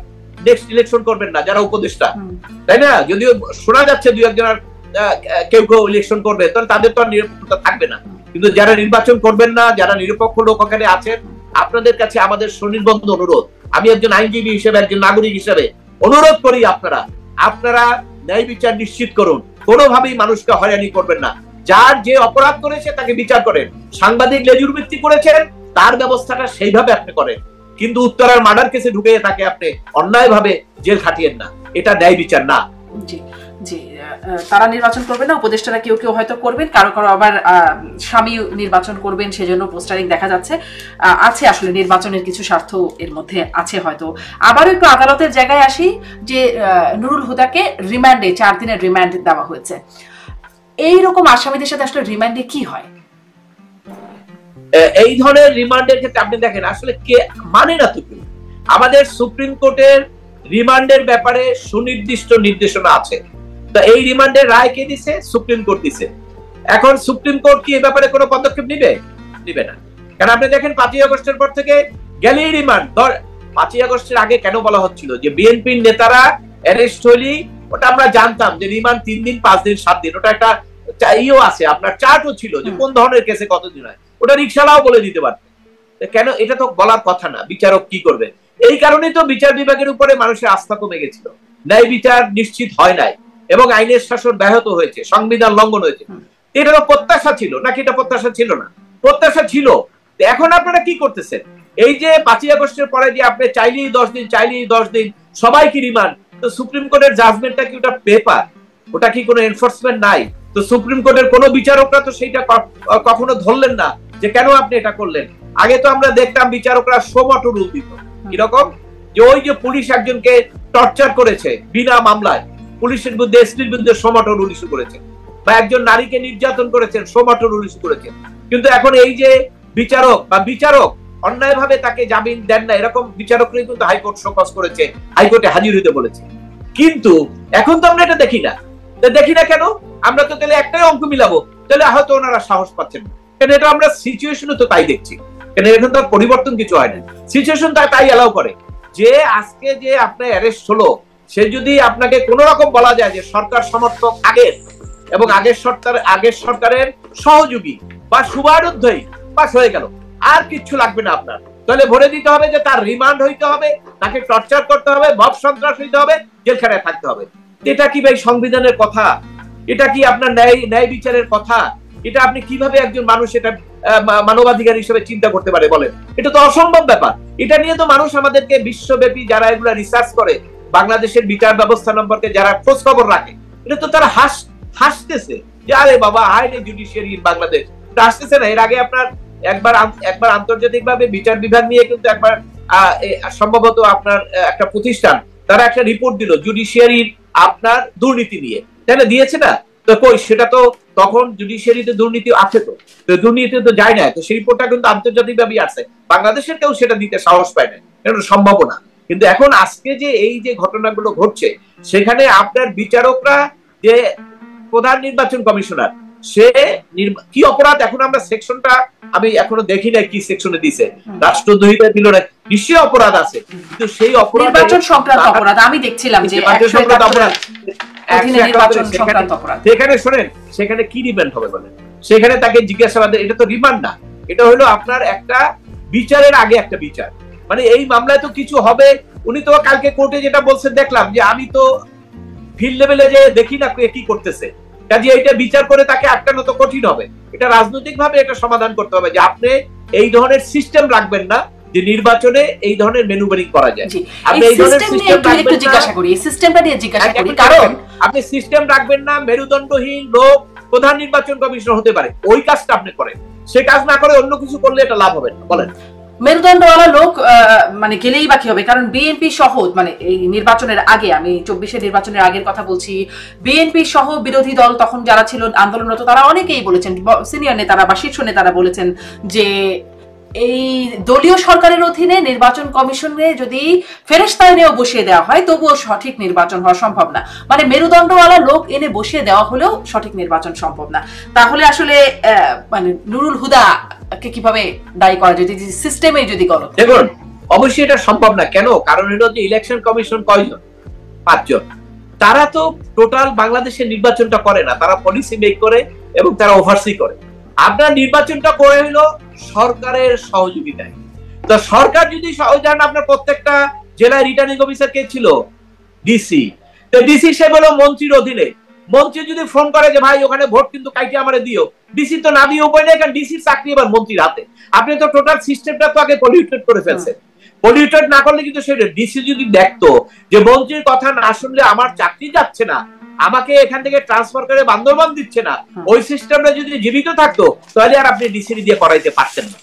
নেক্সট ইলেকশন করবেন না, যারা উপদেষ্টা, তাই না? যদিও শোনা যাচ্ছে 2-1 কেউ ইলেকশন করবে, তাহলে তাদের তো আর নিরপেক্ষতা থাকবে না। কিন্তু যারা নির্বাচন করবেন না, যারা নিরপেক্ষ লোক ওখানে আছেন, আপনাদের কাছে আমাদের সুনির্বন্ধ অনুরোধ, আমি একজন আইনজীবী হিসেবে, একজন নাগরিক হিসেবে অনুরোধ করি, আপনারা ন্যায় বিচার নিশ্চিত করুন, কোনোভাবেই মানুষকে হয়রানি করবেন না। যার যে অপরাধ করেছে তাকে বিচার করেন, সাংবাদিক লেজুর ভিত্তি করেছেন, তার ব্যবস্থাটা সেইভাবে আপনি করেন, কিন্তু উত্তরার মার্ডার কেসে ঢুকে তাকে আপনি অন্যায় ভাবে জেল খাটিয়েন না, এটা ন্যায় বিচার না। জি জি, তারা নির্বাচন করবে না, উপদেষ্টারা কেউ কেউ হয়তো করবেন, কারো কারো আবার স্বামী নির্বাচন করবেন, সেজন্য পোস্টারিং দেখা যাচ্ছে। আছে আসলে নির্বাচনের কিছু স্বার্থ এর মধ্যে আছে হয়তো। আবারও একটু আদালতের জায়গায় আসি, যে নুরুল হুদাকে রিমান্ডে 4 দিনের রিমান্ড দেওয়া হয়েছে। এইরকম আসামিদের সাথে আসলে রিমান্ডে কি হয়? এই ধরনের রিমান্ডের ক্ষেত্রে আপনি দেখেন, আসলে কে মানে না তো কেউ। আমাদের সুপ্রিম কোর্টের রিমান্ডের ব্যাপারে সুনির্দিষ্ট নির্দেশনা আছে। তো এই রিমান্ডের রায় কে দিছে? সুপ্রিম কোর্ট দিছে। এখন সুপ্রিম কোর্ট কি এই ব্যাপারে কোনো পদক্ষেপ নিবে না। কারণ আপনি দেখেন 5ই আগস্টের পর থেকে গেলেই রিমান্ড। 5ই আগস্টের আগে কেন বলা হচ্ছিল যে বিএনপির নেতারা অ্যারেস্ট হইলি, ওটা আমরা জানতাম যে রিমান্ড 3 দিন, 5 দিন, 7 দিন, ওটা একটা ইও আছে, আপনার চার্টও ছিল যে কোন ধরনের কেসে কতদিন হয়, ওটা রিকশালাও বলে দিতে পারত। কেন? এটা তো বলার কথা না, বিচারক কি করবে। এই কারণেই তো বিচার বিভাগের উপরে মানুষের আস্থা কমে গেছিল, ন্যায় বিচার নিশ্চিত হয় নাই, এবং আইনের শাসন ব্যাহত হয়েছে, সংবিধান লঙ্ঘন হয়েছে। এটা তো প্রত্যাশা ছিল নাকি? এটা প্রত্যাশা ছিল না? প্রত্যাশা ছিল। এখন আপনারা কি করতেছেন? এই যে 5ই আগস্টের পরে যে আপনি চাইলেই 10 দিন, চাইলেই 10 দিন, সবাইকে রিমান্ড, তো সুপ্রিম কোর্টের জাজমেন্টটা কি ওটা পেপার? ওটা কি কোনো এনফোর্সমেন্ট নাই? তো সুপ্রিম কোর্টের কোনো বিচারকরা তো সেইটা কখনো ধরলেন না যে কেন আপনি এটা করলেন। আগে তো আমরা দেখতাম বিচারকরা সোমটো রুল দিত। কিরকম? যে ওই যে পুলিশ একজনকে টর্চার করেছে বিনা মামলায়, পুলিশের বিরুদ্ধে, এসপির বিরুদ্ধে সোমটো রুল ইস্যু করেছে, বা একজন নারীকে নির্যাতন করেছেন, সোমটো রুল ইস্যু করেছেন। কিন্তু এখন এই যে বিচারক অন্যায়ভাবে তাকে জামিন দেন না, এরকম বিচারকরাই কিন্তু হাইকোর্ট শোকজ করেছে, হাইকোর্টে হাজির হতে বলেছে। কিন্তু এখন তো আমরা এটা দেখি না। দেখি না কেন? আমরা তো তাহলে একটাই অঙ্ক মিলাবো, তাহলে হয়তো ওনারা সাহস পাচ্ছেন না, কারণ এটা আমরা সিচুয়েশনও তো তাই দেখছি, কারণ এখন তো পরিবর্তন কিছু হয় না, সিচুয়েশন তাই এলাও করে। যে আজকে যে আপনার অ্যারেস্ট হলো, সে যদি আপনাকে কোন রকম বলা যায় যে সরকার সমর্থক আগের এবং আগের সরকারের সহযোগী বা শুভারুদ্ধই পাস হয়ে গেল, আর কিচ্ছু লাগবে না আপনার, তাহলে ভরে দিতে হবে যে তার রিমান্ড হইতে হবে, তাকে টর্চার করতে হবে, মব সন্ত্রাস হইতে হবে, জেলখানায় থাকতে হবে। এটা কি ভাই সংবিধানের কথা? এটা কি আপনার ন্যায় বিচারের কথা? এটা আপনি কিভাবে একজন মানুষ এটা মানবাধিকার হিসেবে চিন্তা করতে পারে বলেন? এটা তো অসম্ভব ব্যাপার। এটা নিয়ে তো মানুষ আমাদেরকে বিশ্বব্যাপী যারা এগুলা রিসার্চ করে, বাংলাদেশের বিচার ব্যবস্থা সম্পর্কে যারা খোঁজ খবর রাখে, এটা তো তারা হাসতেছে যে আরে বাবা, হাইরে জুডিশিয়ারি ইন বাংলাদেশ। হাসতেছে না, এর আগে আপনার একবার আন্তর্জাতিকভাবে বিচার বিভাগ নিয়ে কিন্তু একবার সম্ভবত আপনার একটা প্রতিষ্ঠান তারা একটা রিপোর্ট দিল জুডিশিয়ারির আপনার দুর্নীতি নিয়ে, তাই না? দিয়েছে না? তো কই, সেটা তো তখন জুডিশিয়ারিতে দুর্নীতি আছে, তো দুর্নীতি তো যায় না, তো সেই রিপোর্টটা কিন্তু আন্তর্জাতিকভাবে আছে, বাংলাদেশের কেউ সেটা দিতে সাহস পায় না, এটা সম্ভব না। কিন্তু এখন আজকে যে এই যে ঘটনাগুলো ঘটছে, সেখানে আপনার বিচারকরা যে প্রধান নির্বাচন কমিশনার, সে কি অপরাধ, এখন আমরা সেকশনটা আমি এখনো দেখি না কি সেকশনে দিছে, রাষ্ট্রদ্রোহিতা দিল না, নিশ্চয়ই অপরাধ আছে, কিন্তু সেই অপরাধ নির্বাচন সংক্রান্ত অপরাধ আমি দেখছিলাম যে সেখানে শোনেন, সেখানে কি রিমান্ড হবে বলেন? সেখানে তাকে জিজ্ঞাসাবাদ, এটা তো রিমান্ড না, এটা হলো আপনার একটা বিচারের আগে একটা বিচার। মানে এই মামলায় তো কিছু হবে। উনি তো কালকে কোর্টে যেটা বলছেন দেখলাম, যে আমি তো ফিল্ড লেভেলে যে দেখি না কি করতেছে, কাজে এটা বিচার করে তাকে আটকানো তো কঠিন হবে। এটা রাজনৈতিক ভাবে এটা সমাধান করতে হবে যে আপনি এই ধরনের সিস্টেম রাখবেন না যে নির্বাচনে এই ধরনের ম্যানুভারিং করা যায়। আপনি এই ধরনের সিস্টেম একটু জিজ্ঞাসা করি, এই সিস্টেমটা নিয়ে জিজ্ঞাসা করি, কারণ আপনি সিস্টেম রাখবেন না, মেরুদণ্ডহীন লোক প্রধান নির্বাচন কমিশনার হতে পারে, ওই কাজটা আপনি করেন। সে কাজ না করে অন্য কিছু করলে এটা লাভ হবে না, বলেন? মেরুদণ্ডওয়ালা লোক মানে গেলেই বাকি হবে, কারণ বিএনপি সহ, মানে এই নির্বাচনের আগে, আমি 24 নির্বাচনের আগের কথা বলছি, বিএনপি সহ বিরোধী দল তখন যারা ছিল আন্দোলনরত, তারা অনেকেই বলেছেন, সিনিয়র নেতারা বা শীর্ষ নেতারা বলেছেন যে এই দলীয় সরকারের অধীনে নির্বাচন কমিশনে যদি ফেরেশতা এনেও বসিয়ে দেওয়া হয়, তবুও সঠিক নির্বাচন হওয়া সম্ভব না। মানে মেরুদণ্ডওয়ালা লোক এনে বসিয়ে দেওয়া হলেও সঠিক নির্বাচন সম্ভব না। তাহলে আসলে মানে নুরুল হুদা কে কিভাবে দায়ী করা যায় যদি সিস্টেমে যদি গলত? দেখুন, অবশ্যই এটা সম্ভব না। কেন? কারণ হলো যে ইলেকশন কমিশন কয়জন? 5 জন। তারা তো টোটাল বাংলাদেশের নির্বাচনটা করে না, তারা পলিসি মেক করে এবং তারা ওভারসি করে। আপনার নির্বাচনটা করে হলো সরকারের সহযোগিতায়। তো সরকার যদি সহযোগিতা, আপনার প্রত্যেকটা জেলায় রিটার্নিং অফিসার কে ছিল? ডিসি। তো ডিসি সে হলো মন্ত্রীর অধীনে। মন্ত্রী যদি ফোন করে যে ভাই ওখানে ভোট কিন্তু কাইটে আমারে দিও, ডিসি তো না দিয়ে উপায় নেই, কারণ ডিসির চাকরি এবার মন্ত্রীর হাতে। আপনি তো টোটাল সিস্টেমটা তো আগে পলিউটেড করে ফেলছেন। পলিউটেড না করলে কিন্তু সেটা ডিসি যদি দেখতো যে মন্ত্রীর কথা না শুনলে আমার চাকরি যাচ্ছে না, আমাকে এখান থেকে ট্রান্সফার করে বান্দরবান দিচ্ছে না, ওই সিস্টেমটা যদি জীবিত থাকতো, তাহলে আর আপনি ডিসি দিয়ে করাইতে পারতেন না।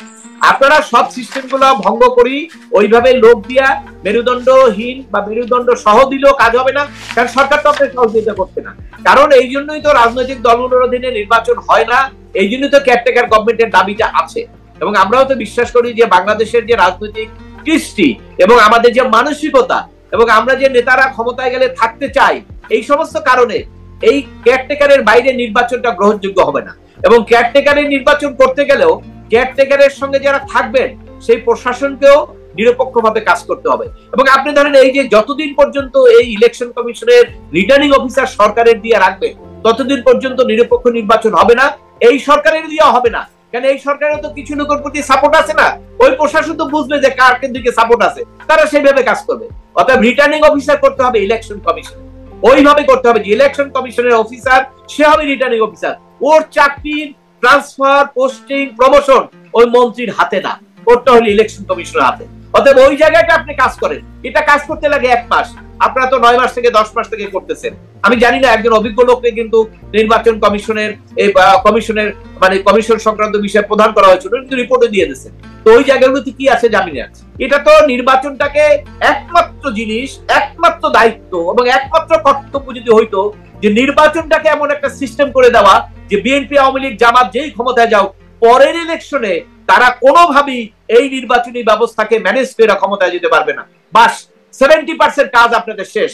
আপনারা সব সিস্টেম গুলো ভঙ্গ করি ওইভাবে লোক দিয়া মেরুদণ্ডহীন বা মেরুদণ্ড সহ দিলেও কাজ হবে না, কারণ সরকার তো আপনার সহযোগিতা করছে না। কারণ এই জন্যই তো রাজনৈতিক দলগুলোর অধীনে নির্বাচন হয় না, এই জন্যই তো কেয়ারটেকার গভর্নমেন্টের দাবিটা আছে। এবং আমরাও তো বিশ্বাস করি যে বাংলাদেশের যে রাজনৈতিক কৃষ্টি এবং আমাদের যে মানসিকতা এবং আমরা যে নেতারা ক্ষমতায় গেলে থাকতে চাই, এই সমস্ত কারণে এই কেয়ারটেকারের বাইরে নির্বাচনটা গ্রহণযোগ্য হবে না। এবং কেয়ারটেকারের নির্বাচন করতে গেলেও কেয়ারটেকারের সঙ্গে যারা থাকবেন সেই প্রশাসনকেও নিরপেক্ষভাবে কাজ করতে হবে। এবং আপনি ধরেন এই যে যতদিন পর্যন্ত এই ইলেকশন কমিশনের রিটার্নিং অফিসার সরকারের দিয়ে রাখবে, ততদিন পর্যন্ত নিরপেক্ষ নির্বাচন হবে না, এই সরকারের দিয়ে হবে না। কারণ এই সরকারের তো কিছু লোকের প্রতি সাপোর্ট আছে না, ওই প্রশাসন তো বুঝবে যে কার দিকে সাপোর্ট আছে, তারা সেইভাবে কাজ করবে। অর্থাৎ রিটার্নিং অফিসার করতে হবে ইলেকশন কমিশন, ওইভাবে করতে হবে যে ইলেকশন কমিশনের অফিসার সে হবে রিটার্নিং অফিসার, ওর চাকরির ট্রান্সফার, পোস্টিং, প্রমোশন ওই মন্ত্রীর হাতে না, ওরটা হলো ইলেকশন কমিশনের হাতে। অতএব ওই জায়গাটা আপনি কাজ করেন, এটা কাজ করতে লাগে 1 মাস, আপনারা তো 9 মাস থেকে 10 মাস থেকে করতেছেন। আমি জানি না, একজন অভিজ্ঞ লোককে কিন্তু নির্বাচন কমিশনের মানে কমিশন সংক্রান্ত বিষয়ে প্রদান করা হয়েছিল, কিন্তু রিপোর্টও দিয়ে দিয়েছেন। তো ওই জায়গাগুলোতে কি আছে জানি না। এটা তো নির্বাচনটাকে একমাত্র জিনিস, একমাত্র দায়িত্ব এবং একমাত্র কর্তব্য যদি হইতো যে নির্বাচনটাকে এমন একটা সিস্টেম করে দেওয়া যে বিএনপি, আওয়ামী লীগ, জামাত যেই ক্ষমতায় যাও, পরের ইলেকশনে তারা কোনোভাবেই এই নির্বাচনী ব্যবস্থাকে ম্যানেজ করে ক্ষমতায় যেতে পারবে না। বাস 70% কাজ আপনাদের শেষ।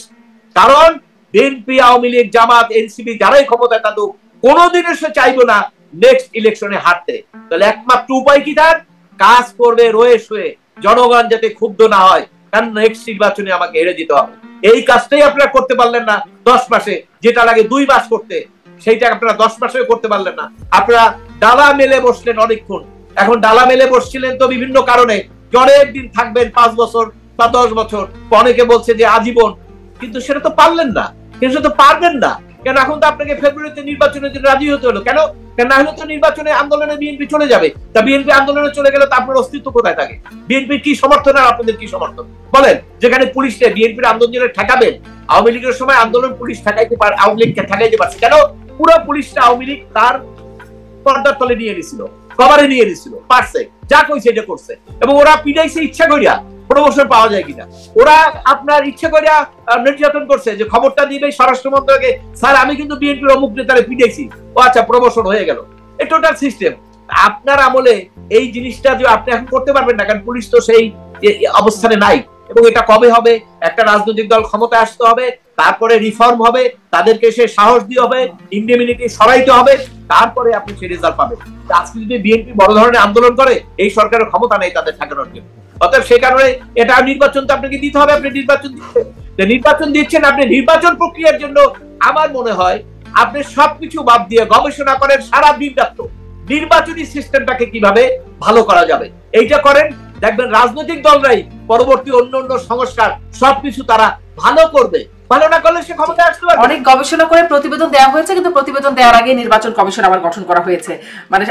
কারণ বিএনপি, আওয়ামী লীগ, জামাত, এনসিপি যারাই ক্ষমতায় থাকুক কোনোদিনও সে চাইবো না নেক্সট ইলেকশনে হারতে। তাহলে একমাত্র উপায় কি তার? কাজ করবে রয়ে শুয়ে, জনগণ যাতে ক্ষুব্ধ না হয়, কারণ নেক্সট নির্বাচনে আমাকে হেরে যেতে হবে। এই কাজটাই আপনারা করতে পারলেন না 10 মাসে, যেটা লাগে 2 মাস করতে, সেইটা আপনারা 10 মাসে করতে পারলেন না। আপনারা ডালা মেলে বসলেন অনেকক্ষণ। এখন ডালা মেলে বসছিলেন তো বিভিন্ন কারণে, অনেক দিন থাকবেন, 5 বছর বা 10 বছর, অনেকে বলছে যে আজীবন, কিন্তু সেটা তো পারলেন না, কিন্তু সেটা তো পারবেন না। কেন? এখন তো আপনাকে ফেব্রুয়ারিতে নির্বাচনের জন্য রাজি হতে হলো। কেন? না হলে তো নির্বাচনে আন্দোলনে বিএনপি চলে যাবে। তা বিএনপি আন্দোলনে চলে গেলে তো আপনার অস্তিত্ব কোথায় থাকে? বিএনপির কি সমর্থন আর আপনাদের কি সমর্থন বলেন? যেখানে পুলিশকে বিএনপির আন্দোলনে ঠেকাবেন, আওয়ামী লীগের সময় আন্দোলন পুলিশ ঠেকাইতে পারে, আওয়ামী লীগকে ঠেকাইতে পারছে কেন? পুরো পুলিশটা আওয়ামী লীগ তার পর্দার তলে নিয়ে নিছিল, কভারে নিয়ে নিছিল, পারছে, যা কইছে এটা করছে। এবং ওরা পিটাইছে ইচ্ছা করিয়া, প্রমোশন পাওয়া যায় কিনা। ওরা আপনার ইচ্ছা করিয়া নির্যাতন করছে, যে খবরটা দিবে স্বরাষ্ট্র মন্ত্রকে, স্যার আমি কিন্তু বিএনপির অমুক নেতারে পিটাইছি, ও আচ্ছা প্রমোশন হয়ে গেল। এই টোটাল সিস্টেম। আপনার আমলে এই জিনিসটা যে আপনি এখন করতে পারবেন না, কারণ পুলিশ তো সেই অবস্থানে নাই। এবং এটা কবে হবে? একটা রাজনৈতিক দল ক্ষমতায় আসতে হবে, তারপরে রিফর্ম হবে, তাদেরকে সে সাহস দিয়ে হবে, ইন্ডিমিনিটি সরাইতে হবে, তারপরে আপনি সেই রেজাল্ট পাবেন। আজকে যদি বিএনপি বড় ধরনের আন্দোলন করে, এই সরকারের ক্ষমতা নেই তাদের ঠেকানোর জন্য। অতএব সে কারণে এটা নির্বাচন তো আপনাকে দিতে হবে। আপনি নির্বাচন দিচ্ছেন, আপনি নির্বাচন প্রক্রিয়ার জন্য আমার মনে হয় আপনি সবকিছু বাদ দিয়ে গবেষণা করেন সারা দিন রাত, নির্বাচনী সিস্টেমটাকে কিভাবে ভালো করা যাবে এইটা করেন। দেখবেন রাজনৈতিক দলরাই পরবর্তী অন্য সংস্কার সবকিছু তারা ভালো করবে। ভালো না করলে সে ক্ষমতায় আসতে পারবে। অনেক গবেষণা করে প্রতিবেদন দেওয়া হয়েছে, কিন্তু প্রতিবেদন দেওয়ার আগে নির্বাচন কমিশন আবার গঠন করা হয়েছে, মানে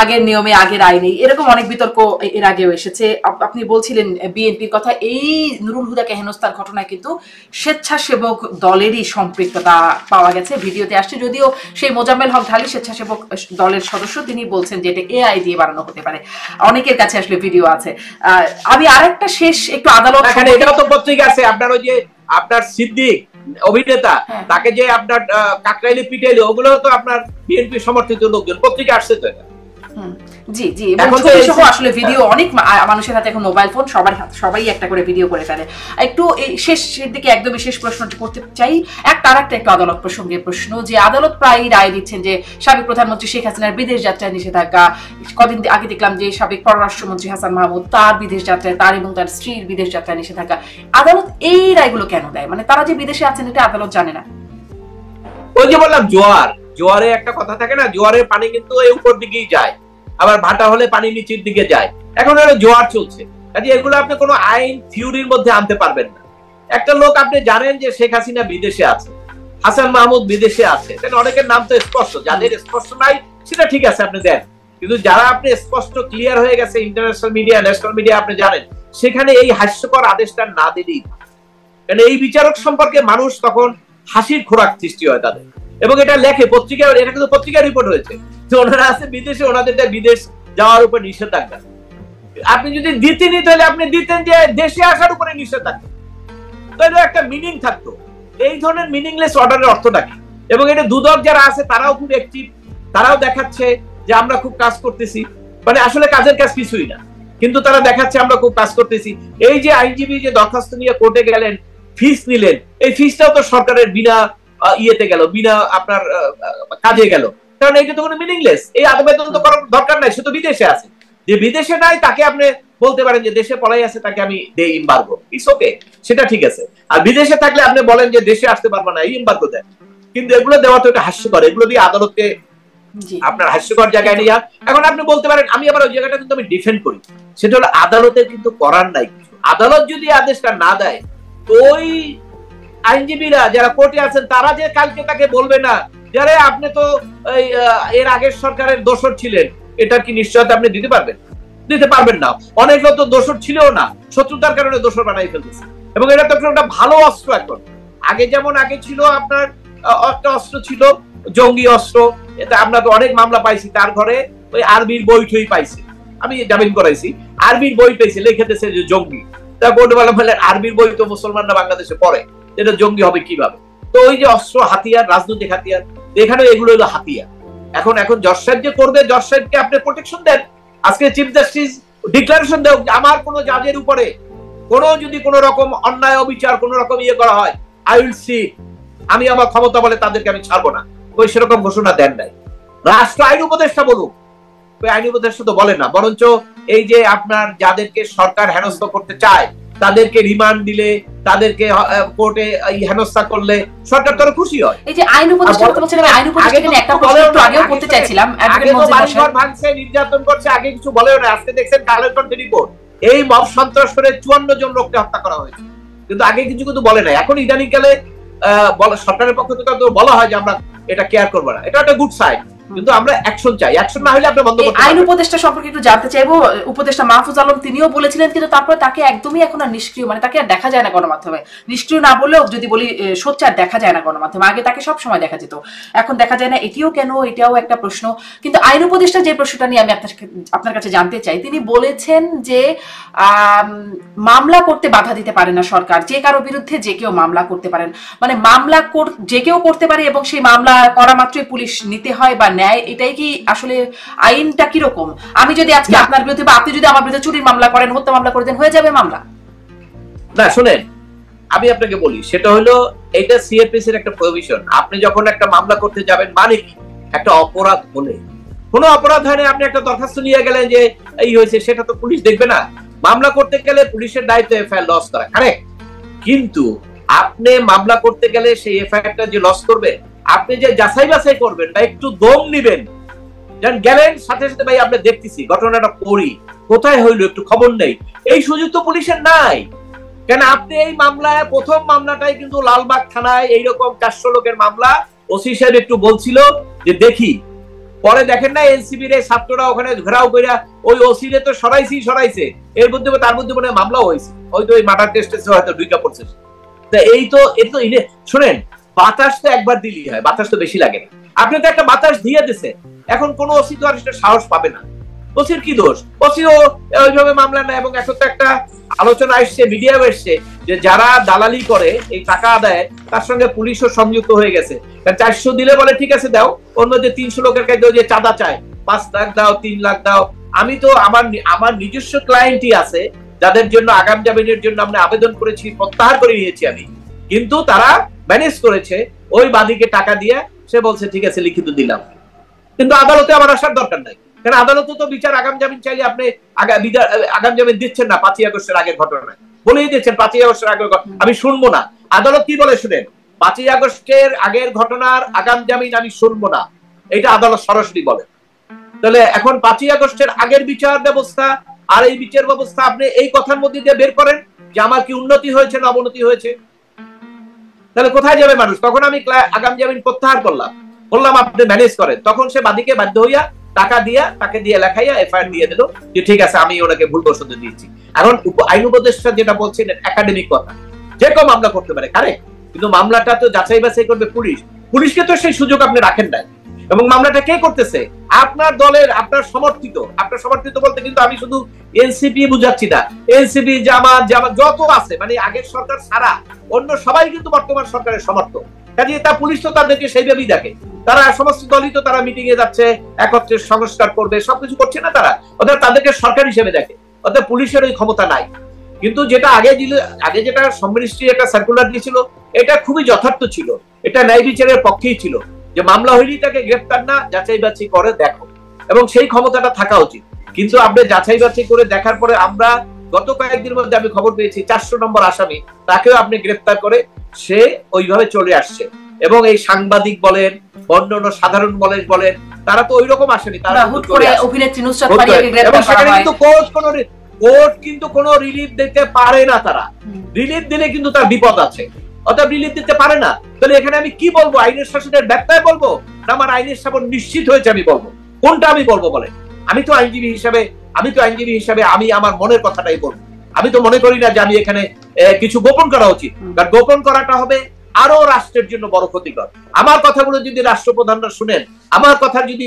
আগের নিয়মে, আগের আইনে, এরকম অনেক বিতর্ক এর আগেও এসেছে। আপনি বলছিলেন বিএনপির কথা, এই নুরুল হুদাকে হেনস্থার ঘটনায় কিন্তু স্বেচ্ছাসেবক দলেরই সম্পৃক্ততা পাওয়া গেছে, ভিডিওতে আসছে। যদিও সেই মোজাম্মেল হক ঢালি স্বেচ্ছাসেবক দলের সদস্য, তিনি বলছেন যে এটা এআই দিয়ে বানানো হতে পারে। অনেকের কাছে আসলে ভিডিও আছে। আমি আরেকটা শেষ একটু আদালত, এটাও তো পত্রিকা আছে আপনার, ওই যে আপনার সিদ্দিক অভিনেতা, তাকে যে আপনার কাকরাইলে পিটাইলো, ওগুলো তো আপনার বিএনপি সমর্থিত লোকজন, পত্রিকা আসছে তো এটা। জি জি, আসলে ভিডিও অনেক মানুষের হাতে এখন মোবাইল ফোন, সবাই একটা করে ভিডিও করে ফেলে। একটু এই শেষের দিকে একদমই শেষ প্রশ্নটি করতে চাই, তার একটা একটু আদালত প্রসঙ্গের প্রশ্ন, যে আদালত প্রায় রায় দিচ্ছেন যে সাবেক প্রধানমন্ত্রী শেখ হাসিনার বিদেশ যাত্রায় নিষেধাজ্ঞা। কদিন আগে দেখলাম যে সাবেক পররাষ্ট্রমন্ত্রী হাসান মাহমুদ, তার বিদেশ যাত্রায়, তার এবং তার স্ত্রীর বিদেশ যাত্রায় নিষেধাজ্ঞা। আদালত এই রায়গুলো কেন দেয়? মানে তারা যে বিদেশে আছেন এটা আদালত জানে না? ওই যে বললাম জোয়ারে একটা কথা থাকে না, জোয়ারের পানি কিন্তু এই উপর দিকেই যায়, আবার ভাটা হলে পানি নিচের দিকে যায়। এখন জোয়ার চলছে, কাজে এগুলো আপনি কোনো আইন থিওরির মধ্যে আনতে পারবেন না। একটা লোক আপনি জানেন যে শেখ হাসিনা বিদেশে আছে, হাসান মাহমুদ বিদেশে আছে, অনেকের নাম তো স্পষ্ট, যাদের স্পষ্ট নাই সেটা ঠিক আছে আপনি দেন, কিন্তু যারা আপনি স্পষ্ট ক্লিয়ার হয়ে গেছে ইন্টারন্যাশনাল মিডিয়া, ন্যাশনাল মিডিয়া আপনি জানেন, সেখানে এই হাস্যকর আদেশটা না দিলেই, কারণ এই বিচারক সম্পর্কে মানুষ তখন হাসির খোরাক সৃষ্টি হয় তাদের। এবং এটা লেখে পত্রিকা, এটা কিন্তু পত্রিকার রিপোর্ট হয়েছে যে ওনারা আছে বিদেশে, ওনাদের বিদেশ যাওয়ার উপর নিষেধাজ্ঞা। আপনি যদি দিতেনই তাহলে আপনি দিতেন যে দেশে আসার উপরে নিষেধাজ্ঞা, তাহলে একটা মিনিং থাকতো। এই ধরনের মিনিংলেস অর্ডারের অর্থটা কি? এবং এটা দুদক যারা আছে তারাও খুব অ্যাক্টিভ, তারাও দেখাচ্ছে যে আমরা খুব কাজ করতেছি, মানে আসলে কাজের কাজ কিছুই না, কিন্তু তারা দেখাচ্ছে আমরা খুব কাজ করতেছি। এই যে আইনজীবী যে দরখাস্ত নিয়ে কোর্টে গেলেন, ফিস নিলেন, এই ফিসটাও তো সরকারের বিনা ইয়েতে গেল, বিনা আপনার কাজে গেল, কারণ এটা তো কোনো মিনিংলেস। এই আবেদন তো করার দরকার নাই, সে তো বিদেশে আছে। যে বিদেশে নাই তাকে আপনি বলতে পারেন যে দেশে পলাই আছে, তাকে আমি দেই এমবার্গো, ইটস ওকে, সেটা ঠিক আছে। আর বিদেশে থাকলে আপনি বলেন যে দেশে আসতে পারবো না, এই এমবার্গো দেন। কিন্তু এগুলো দেওয়া তো একটা হাস্যকর, এগুলো দিয়ে আদালতকে আপনার হাস্যকর জায়গায় নিয়ে। এখন আপনি বলতে পারেন, আমি আবার ওই জায়গাটা কিন্তু আমি ডিফেন্ড করি, সেটা হলো আদালতের কিন্তু করার নাই কিছু। আদালত যদি আদেশটা না দেয়, ওই আইনজীবীরা যারা কোর্টে আছেন তারা যে কালকে তাকে বলবে না যারা আপনি তো এর আগের সরকারের দোষর ছিলেন, এটা কি নিশ্চয়তা আপনি দিতে পারবেন? দিতে পারবেন না। অনেক লোক তো দোষর ছিলও না, শত্রুতার কারণে দোষর বানাই ফেলতেছে। এবং এটা তো একটা ভালো অস্ত্র। এখন আগে যেমন আগে ছিল আপনার একটা অস্ত্র ছিল জঙ্গি অস্ত্র, এটা আমরা তো অনেক মামলা পাইছি, তার ঘরে ওই আরবির বইটই পাইছে, আমি জামিন করাইছি, আরবির বই পেয়েছে, লিখে দিয়েছে যে জঙ্গি। তা কোর্টে বললেন আরবির বই তো মুসলমানরা বাংলাদেশে পড়ে, এটা জঙ্গি হবে কিভাবে? তো ওই যে অস্ত্র, হাতিয়ার, রাজনৈতিক হাতিয়ার, এখানে এগুলো হলো হাতিয়ার। এখন জজ সাহেব যে করবে, জজ সাহেবকে আপনি প্রোটেকশন দেন, আজকে চিফ জাস্টিস ডিক্লারেশন দেও আমার কোন জাজের উপরে যদি কোন রকম অন্যায় অবিচার কোন রকম ইয়ে করা হয়, আই উইল সি, আমি আমার ক্ষমতা বলে তাদেরকে আমি ছাড়বো না, ওই সেরকম ঘোষণা দেন নাই। রাষ্ট্র আইন উপদেষ্টা বলুক, আইন উপদেষ্টা তো বলে না, বরঞ্চ এই যে আপনার যাদেরকে সরকার হেনস্থা করতে চায় তাদেরকে রিমান্ড দিলে, তাদেরকে কোর্টে হেনস্থা করলে সরকার তো খুশি হয়। এই যে আইন উপদেষ্টা কথা বলছিলাম, আইন উপদেষ্টাকে একটা প্রশ্ন একটু আগেও করতে চাইছিলাম, আগে তো বাড়িঘর ভাঙছে, নির্যাতন করছে, আগে কিছু বলেও না, আজকে দেখছেন কালেক্টর রিপোর্ট এই মব সন্ত্রাস করে 54 জন লোককে হত্যা করা হয়েছে, কিন্তু আগে কিছু কিন্তু বলে না। এখন ইদানিং কালে সরকারের পক্ষ থেকে বলা হয় যে আমরা এটা কেয়ার করবো না, এটা একটা গুড সাইন, কিন্তু আমরা অ্যাকশন চাই, অ্যাকশন না হলে আপনি বন্ধ করতে পারবেন। আইন উপদেষ্টা সম্পর্কে একটু জানতে চাইবো, উপদেষ্টা মাহফুজ আলম তিনিও বলেছিলেন, কিন্তু তারপরে তাকে একদমই এখন আর নিষ্ক্রিয়, মানে তাকে আর দেখা যায় না গণমাধ্যমে, নিষ্ক্রিয় না বললেও যদি বলি সোচ্চার দেখা যায় না গণমাধ্যমে, আগে তাকে সব সময় দেখা যেত, এখন দেখা যায় না, এটিও কেন, এটাও একটা প্রশ্ন। কিন্তু আইন উপদেষ্টা যে প্রশ্নটা নিয়ে আমি আপনার কাছে জানতে চাই, তিনি বলেছেন যে মামলা করতে বাধা দিতে পারে না সরকার, যে কারো বিরুদ্ধে যে কেউ মামলা করতে পারেন, মানে মামলা যে কেউ করতে পারে এবং সেই মামলা করা মাত্রই পুলিশ নিতে হয় বা নেয়, এটাই কি আসলে আইনটা কিরকম? আমি যদি আজকে আপনার বিরুদ্ধে বা আপনি যদি আমার বিরুদ্ধে চুরির মামলা করেন, হত্যা মামলা করে দেন, হয়ে যাবে মামলা? না শুনেন, আমি আপনাকে বলি, সেটা হলো এটা সিএপিসি এর একটা প্রভিশন। আপনি যখন একটা মামলা করতে যাবেন, মানে কি একটা অপরাধ হলে, কোনো অপরাধ হয় না, আপনি একটা দরখাস্ত নিয়ে গেলেন যে এই হয়েছে, সেটা তো পুলিশ দেখবে না। মামলা করতে গেলে পুলিশের দায়িত্ব এফআইআর লস করা, কারেক্ট, কিন্তু আপনি মামলা করতে গেলে সেই এফআইআরটা যে লস করবে, আপনি যে যাচাই বাছাই করবেন বা একটু দম নিবেন, যেন গেলেন সাথে সাথে ভাই আপনি দেখতেছি ঘটনাটা করি, কোথায় হইলো একটু খবর নেই, এই সুযোগ তো পুলিশের নাই। কেন আপনি এই মামলায়, প্রথম মামলাটাই কিন্তু লালবাগ থানায় এইরকম 400 লোকের মামলা, ওসি সাহেব একটু বলছিল যে দেখি, পরে দেখেন না এনসিবির এই ছাত্ররা ওখানে ঘেরাও কইরা ওই ওসি রে তো সরাইছে, এর মধ্যে তার মধ্যে মনে মামলাও হয়েছে, হয়তো ওই মার্ডার টেস্টে হয়তো ঢুকা পড়ছে। তা এই তো শুনেন, বাতাস তো একবার দিলেই হয়, বাতাস তো বেশি লাগে না, আপনি তো একটা বাতাস দিয়ে দিছে, এখন কোন ওসি তো আর সাহস পাবে না, ওসির কি দোষ, ওসিও ওইভাবে মামলা নেয়। এবং এখন তো একটা আলোচনা আসছে, মিডিয়া এসছে যে যারা দালালি করে এই টাকা আদায়, তার সঙ্গে পুলিশও সংযুক্ত হয়ে গেছে। 400 দিলে বলে ঠিক আছে দাও, অন্য যে 300 লোকের কাছে যে চাঁদা চায়, 5 লাখ দাও, 3 লাখ দাও। আমি তো আমার নিজস্ব ক্লায়েন্টই আছে যাদের জন্য আগাম জামিনের জন্য আমরা আবেদন করেছি, প্রত্যাহার করে নিয়েছি আমি, কিন্তু তারা ম্যানেজ করেছে ওই বাদীকে টাকা দিয়ে, সে বলছে ঠিক আছে লিখিত দিলাম, কিন্তু আদালতে আমার আসার দরকার নাই, কারণ আদালত তো বিচার আগাম জামিন চাইলে আপনি আগাম জামিন দিচ্ছেন না। 5ই আগস্টের আগের ঘটনায় বলেই দিচ্ছেন 5ই আগস্টের আগের, আমি শুনবো না। আদালত কি বলে শুনেন, 5ই আগস্টের আগের ঘটনার আগাম জামিন আমি শুনবো না, এটা আদালত সরাসরি বলে। তাহলে এখন 5ই আগস্টের আগের বিচার ব্যবস্থা আর এই বিচার ব্যবস্থা আপনি এই কথার মধ্যে দিয়ে বের করেন যে আমার কি উন্নতি হয়েছে না অবনতি হয়েছে, তাহলে কোথায় যাবে মানুষ? তখন আমি আগাম জামিন প্রত্যাহার বললাম আপনি ম্যানেজ করেন, তখন সে বাদীকে বাধ্য হইয়া টাকা তাকে দিয়ে লেখাইয়া এফআইআর দিয়ে দিল যে ঠিক আছে আমি ওনাকে ভুলবশত দিয়েছি। এখন আইন উপদেষ্টা যেটা বলছেন একাডেমিক কথা, যে কেউ মামলা করতে পারে, কারেক্ট, কিন্তু মামলাটা তো যাচাই বাছাই করবে পুলিশ, পুলিশকে তো সেই সুযোগ আপনি রাখেন নাই। এবং মামলাটা কে করতেছে? আপনার দলের, আপনার সমর্থিত বলতে কিন্তু আমি শুধু এনসিপি বুঝাচ্ছি না, এনসিপি জামাত যত আছে, মানে আগের সরকার ছাড়া অন্য সবাই কিন্তু বর্তমান সরকারের সমর্থক, কাজে তা পুলিশ তো তাদেরকে সেইভাবেই দেখে, তারা সমস্ত দলই তো তারা মিটিং এ যাচ্ছে, একত্রে সংস্কার করবে, সবকিছু করছে না তারা, অর্থাৎ তাদেরকে সরকার হিসেবে দেখে, অর্থাৎ পুলিশের ওই ক্ষমতা নাই। কিন্তু যেটা আগে যেটা সমৃষ্টি একটা সার্কুলার দিয়েছিল, এটা খুবই যথার্থ ছিল, এটা ন্যায় বিচারের পক্ষেই ছিল, যে মামলা হইলেই তাকে গ্রেফতার না, যাচাই বাছাই করে দেখো, এবং সেই ক্ষমতাটা থাকা উচিত। কিন্তু আপনি যাচাই বাছাই করে দেখার পরে, আমরা গত কয়েকদিনের মধ্যে আমি খবর পেয়েছি 400 নম্বর আসামি, তাকেও আপনি গ্রেফতার করে সে ওইভাবে চলে আসছে। এবং এই সাংবাদিক বলেন, অন্যান্য সাধারণ বলেন, তারা তো ওই রকম আসেনি, তারা হুট করে অভিনেত্রী নুসরাত ফারিয়াকে গ্রেফতার করা হয়, কিন্তু কোর্ট কিন্তু কোনো রিলিফ দিতে পারে না, তারা রিলিফ দিলে কিন্তু তার বিপদ আছে, অর্থাৎ রিলিফ দিতে পারে না। তাহলে এখানে আমি কি বলবো, আইনের শাসনের ব্যত্যয় বলবো না আমার আইনের শাসন নিশ্চিত হয়েছে আমি বলবো, কোনটা আমি বলবো বলে? আমি তো আইনজীবী হিসাবে আমি আমার মনের কথাটাই বলবো। আমি তো মনে করি না যে আমি এখানে কিছু গোপন করা উচিত, কারণ গোপন করাটা হবে আরো রাষ্ট্রের জন্য বড় ক্ষতিকর। আমার কথাগুলো যদি রাষ্ট্রপ্রধানরা শুনেন, আমার কথা যদি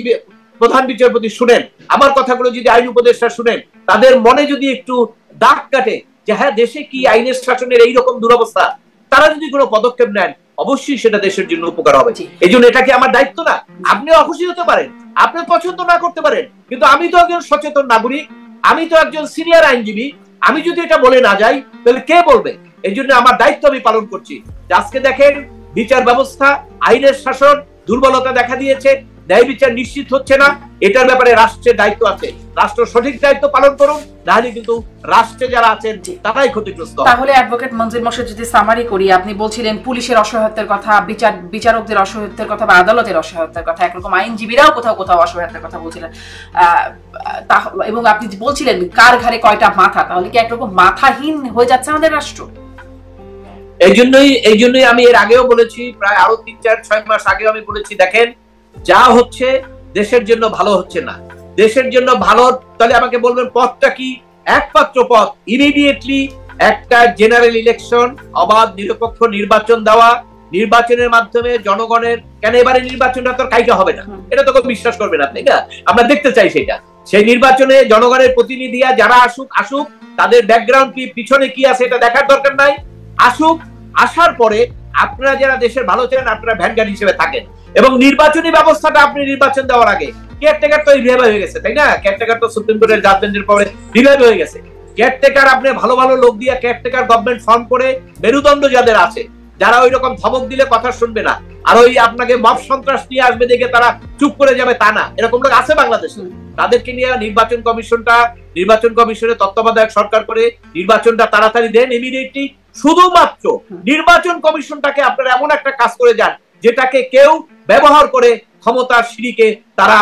প্রধান বিচারপতি শুনেন, আমার কথাগুলো যদি আইন উপদেষ্টা শুনেন, তাদের মনে যদি একটু দাগ কাটে যে হ্যাঁ দেশে কি আইনের শাসনের এইরকম দুরবস্থা, তারা যদি কোনো পদক্ষেপ নেন, অবশ্যই সেটা দেশের জন্য উপকার হবে। এই জন্য এটা কি আমার দায়িত্ব না? আপনি অখুশি হতে পারেন, আপনি পছন্দ না করতে পারেন, কিন্তু আমি তো একজন সচেতন নাগরিক, আমি তো একজন সিনিয়র আইনজীবী, আমি যদি এটা বলে না যাই তাহলে কে বলবে? এই জন্য আমার দায়িত্ব আমি পালন করছি। আজকে দেখেন বিচার ব্যবস্থা, আইনের শাসন দুর্বলতা দেখা দিয়েছে, ন্যায় বিচার নিশ্চিত হচ্ছে না, এটার ব্যাপারে রাষ্ট্রের দায়িত্ব আছে। রাষ্ট্র সঠিক দায়িত্ব পালন করুন, নাহলে কিন্তু রাষ্ট্রে যারা আছেন তারাই ক্ষতিগ্রস্ত। তাহলে অ্যাডভোকেট মনজিল মোর্শেদ, যদি সামারি করি, আপনি বলছিলেন পুলিশের অসহায়তার কথা, বিচারকদের অসহায়তার কথা বা আদালতের অসহায়তার কথা, একরকম আইনজীবীরাও কোথাও কোথাও অসহায়তার কথা বলছিলেন, এবং আপনি বলছিলেন কার ঘাড়ে কয়টা মাথা, তাহলে কি একরকম মাথাহীন হয়ে যাচ্ছে আমাদের রাষ্ট্র? এই জন্যই আমি এর আগেও বলেছি, প্রায় আরো 3-4-6 মাস আগেও আমি বলেছি, দেখেন যা হচ্ছে দেশের জন্য ভালো হচ্ছে না। দেশের জন্য ভালো, তাহলে আমাকে বলবেন পথটা কি? একমাত্র পথ ইমিডিয়েটলি একটা জেনারেল ইলেকশন, অবাধ নিরপেক্ষ নির্বাচন দেওয়া, নির্বাচনের মাধ্যমে জনগণের, কেন এবারে নির্বাচনটা তো কাইটা হবে না, এটা তো কেউ বিশ্বাস করবে না, তাই না? আমরা দেখতে চাই সেটা। সেই নির্বাচনে জনগণের প্রতিনিধিরা যারা আসুক, তাদের ব্যাকগ্রাউন্ড কি, পিছনে কি আছে এটা দেখার দরকার নাই। আসুক, আসার পরে আপনারা যারা দেশের ভালো চান আপনারা ভ্যানগার্ড হিসেবে থাকেন, এবং নির্বাচনী ব্যবস্থাটা আপনি নির্বাচন দেওয়ার আগে, কেয়ারটেকার তো রিভাইভ হয়ে গেছে, তাই না? কেয়ারটেকার তো সুপ্রিম কোর্টের জাজমেন্টের পরে রিভাইভ হয়ে গেছে। কেয়ারটেকার আপনি ভালো ভালো লোক দিয়ে কেয়ারটেকার গভর্নমেন্ট ফর্ম করে, মেরুদণ্ড যাদের আছে, যারা ওই রকম ধমক দিলে কথা শুনবে না, আর ওই আপনাকে মব সন্ত্রাস নিয়ে আসবে দেখে তারা চুপ করে যাবে তা না, এরকম লোক আছে বাংলাদেশে। তাদেরকে নিয়ে নির্বাচন কমিশনের তত্ত্বাবধায়ক সরকার করে নির্বাচনটা তাড়াতাড়ি দেন, ইমিডিয়েটলি। শুধুমাত্র নির্বাচন কমিশনটাকে আপনারা এমন একটা কাজ করে যান যেটাকে কেউ ব্যবহার করে ক্ষমতার সিঁড়িকে তারা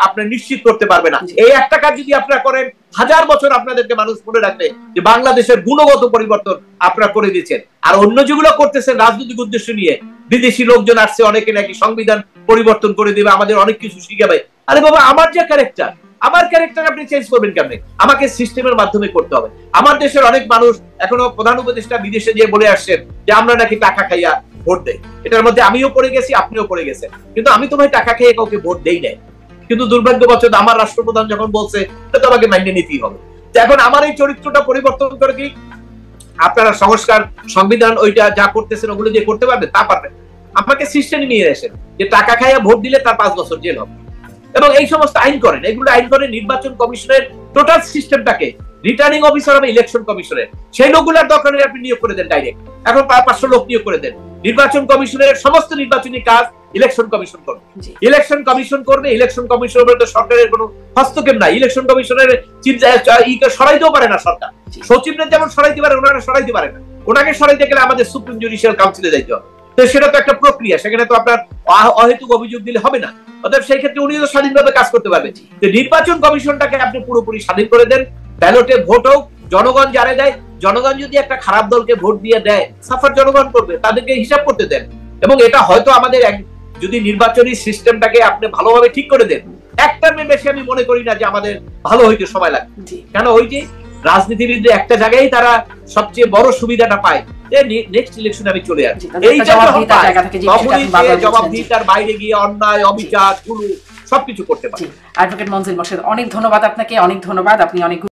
আপনার নিশ্চিত করতে পারবে না। এই একটা কাজ যদি আপনারা করেন, 1000 বছর আপনাদেরকে মানুষ মনে রাখবে যে বাংলাদেশের গুণগত পরিবর্তন আপনারা করে দিয়েছেন। আর অন্য যেগুলো করতেছেন রাজনৈতিক উদ্দেশ্য নিয়ে, বিদেশি লোকজন আসছে, অনেকে নাকি সংবিধান পরিবর্তন করে দিবে, আমাদের অনেক কিছু শিখাবে। আরে বাবা, আমার যে ক্যারেক্টার, আমার ক্যারেক্টার আপনি চেঞ্জ করবেন কেমনে? আমাকে সিস্টেমের মাধ্যমে করতে হবে। আমার দেশের অনেক মানুষ এখনো প্রধান উপদেষ্টা বিদেশে গিয়ে বলে আসছেন যে আমরা নাকি টাকা খাইয়া ভোট দেই। এটার মধ্যে আমিও পড়ে গেছি, আপনিও পড়ে গেছেন, কিন্তু আমি তো ভাই টাকা খেয়ে কাউকে ভোট দেই নাই। কিন্তু দুর্ভাগ্যবশত আমার রাষ্ট্রপ্রধান যখন বলছে, তো আমাকে মাইনে নিতেই হবে। এখন আমার এই চরিত্রটা পরিবর্তন করে কি আপনারা সংবিধান ওইটা যা করতেছেন ওগুলো দিয়ে করতে পারবেন? তা পারবেন। আমাকে সিস্টেমে নিয়ে আসেন যে টাকা খাইয়া ভোট দিলে তার 5 বছর জেল হবে, এবং এই সমস্ত আইন করেন। এগুলো আইন করেন নির্বাচন কমিশনের টোটাল সিস্টেমটাকে, রিটার্নিং অফিসার হবে ইলেকশন কমিশনের, সেই লোকগুলোর দরকার হলে আপনি নিয়োগ করে দেন ডাইরেক্ট। এখন 500 লোক নিয়োগ করে দেন। নির্বাচন কমিশনের সমস্ত নির্বাচনী কাজ ইলেকশন কমিশন করবে। ইলেকশন কমিশন করবে, ইলেকশন কমিশনের উপরে তো সরকারের কোনো হস্তক্ষেপ নাই। ইলেকশন কমিশনের সরাইতেও পারে না সরকার, সচিবদের যেমন সরাইতে পারে, ওনারা সরাইতে পারে না। ওনাকে সরাইতে গেলে আমাদের সুপ্রিম জুডিশিয়াল কাউন্সিলে যাইতে হবে। তো সেটা তো একটা প্রক্রিয়া, সেখানে তো আপনার অহেতুক অভিযোগ দিলে হবে না। অতএব সেই ক্ষেত্রে উনি তো স্বাধীনভাবে কাজ করতে পারবেন। নির্বাচন কমিশনটাকে আপনি পুরোপুরি স্বাধীন করে দেন। ব্যালটে ভোট হোক, জনগণ যারা দেয়, জনগণ যদি একটা খারাপ দলকে ভোট দিয়ে দেয়, সাফার জনগণ করবে, তাদেরকে হিসাব করতে দেন। এবং এটা হয়তো আমাদের যদি নির্বাচনী সিস্টেমটাকে আপনি ভালোভাবে ঠিক করে দেন, এক টার্মের বেশি আমি মনে করি না যে আমাদের ভালো হইতে সময় লাগবে। কেন, ওই যে রাজনীতিবিদদের একটা জায়গায় তারা সবচেয়ে বড় সুবিধাটা পায়, নেক্সট ইলেকশনে আমি চলে আসছি, এই জবাবদিহিতার বাইরে গিয়ে অন্যায়, অবিচার, সবকিছু করতে পারে। অ্যাডভোকেট মনজিল মোর্শেদ, অনেক ধন্যবাদ আপনাকে, অনেক ধন্যবাদ। আপনি অনেক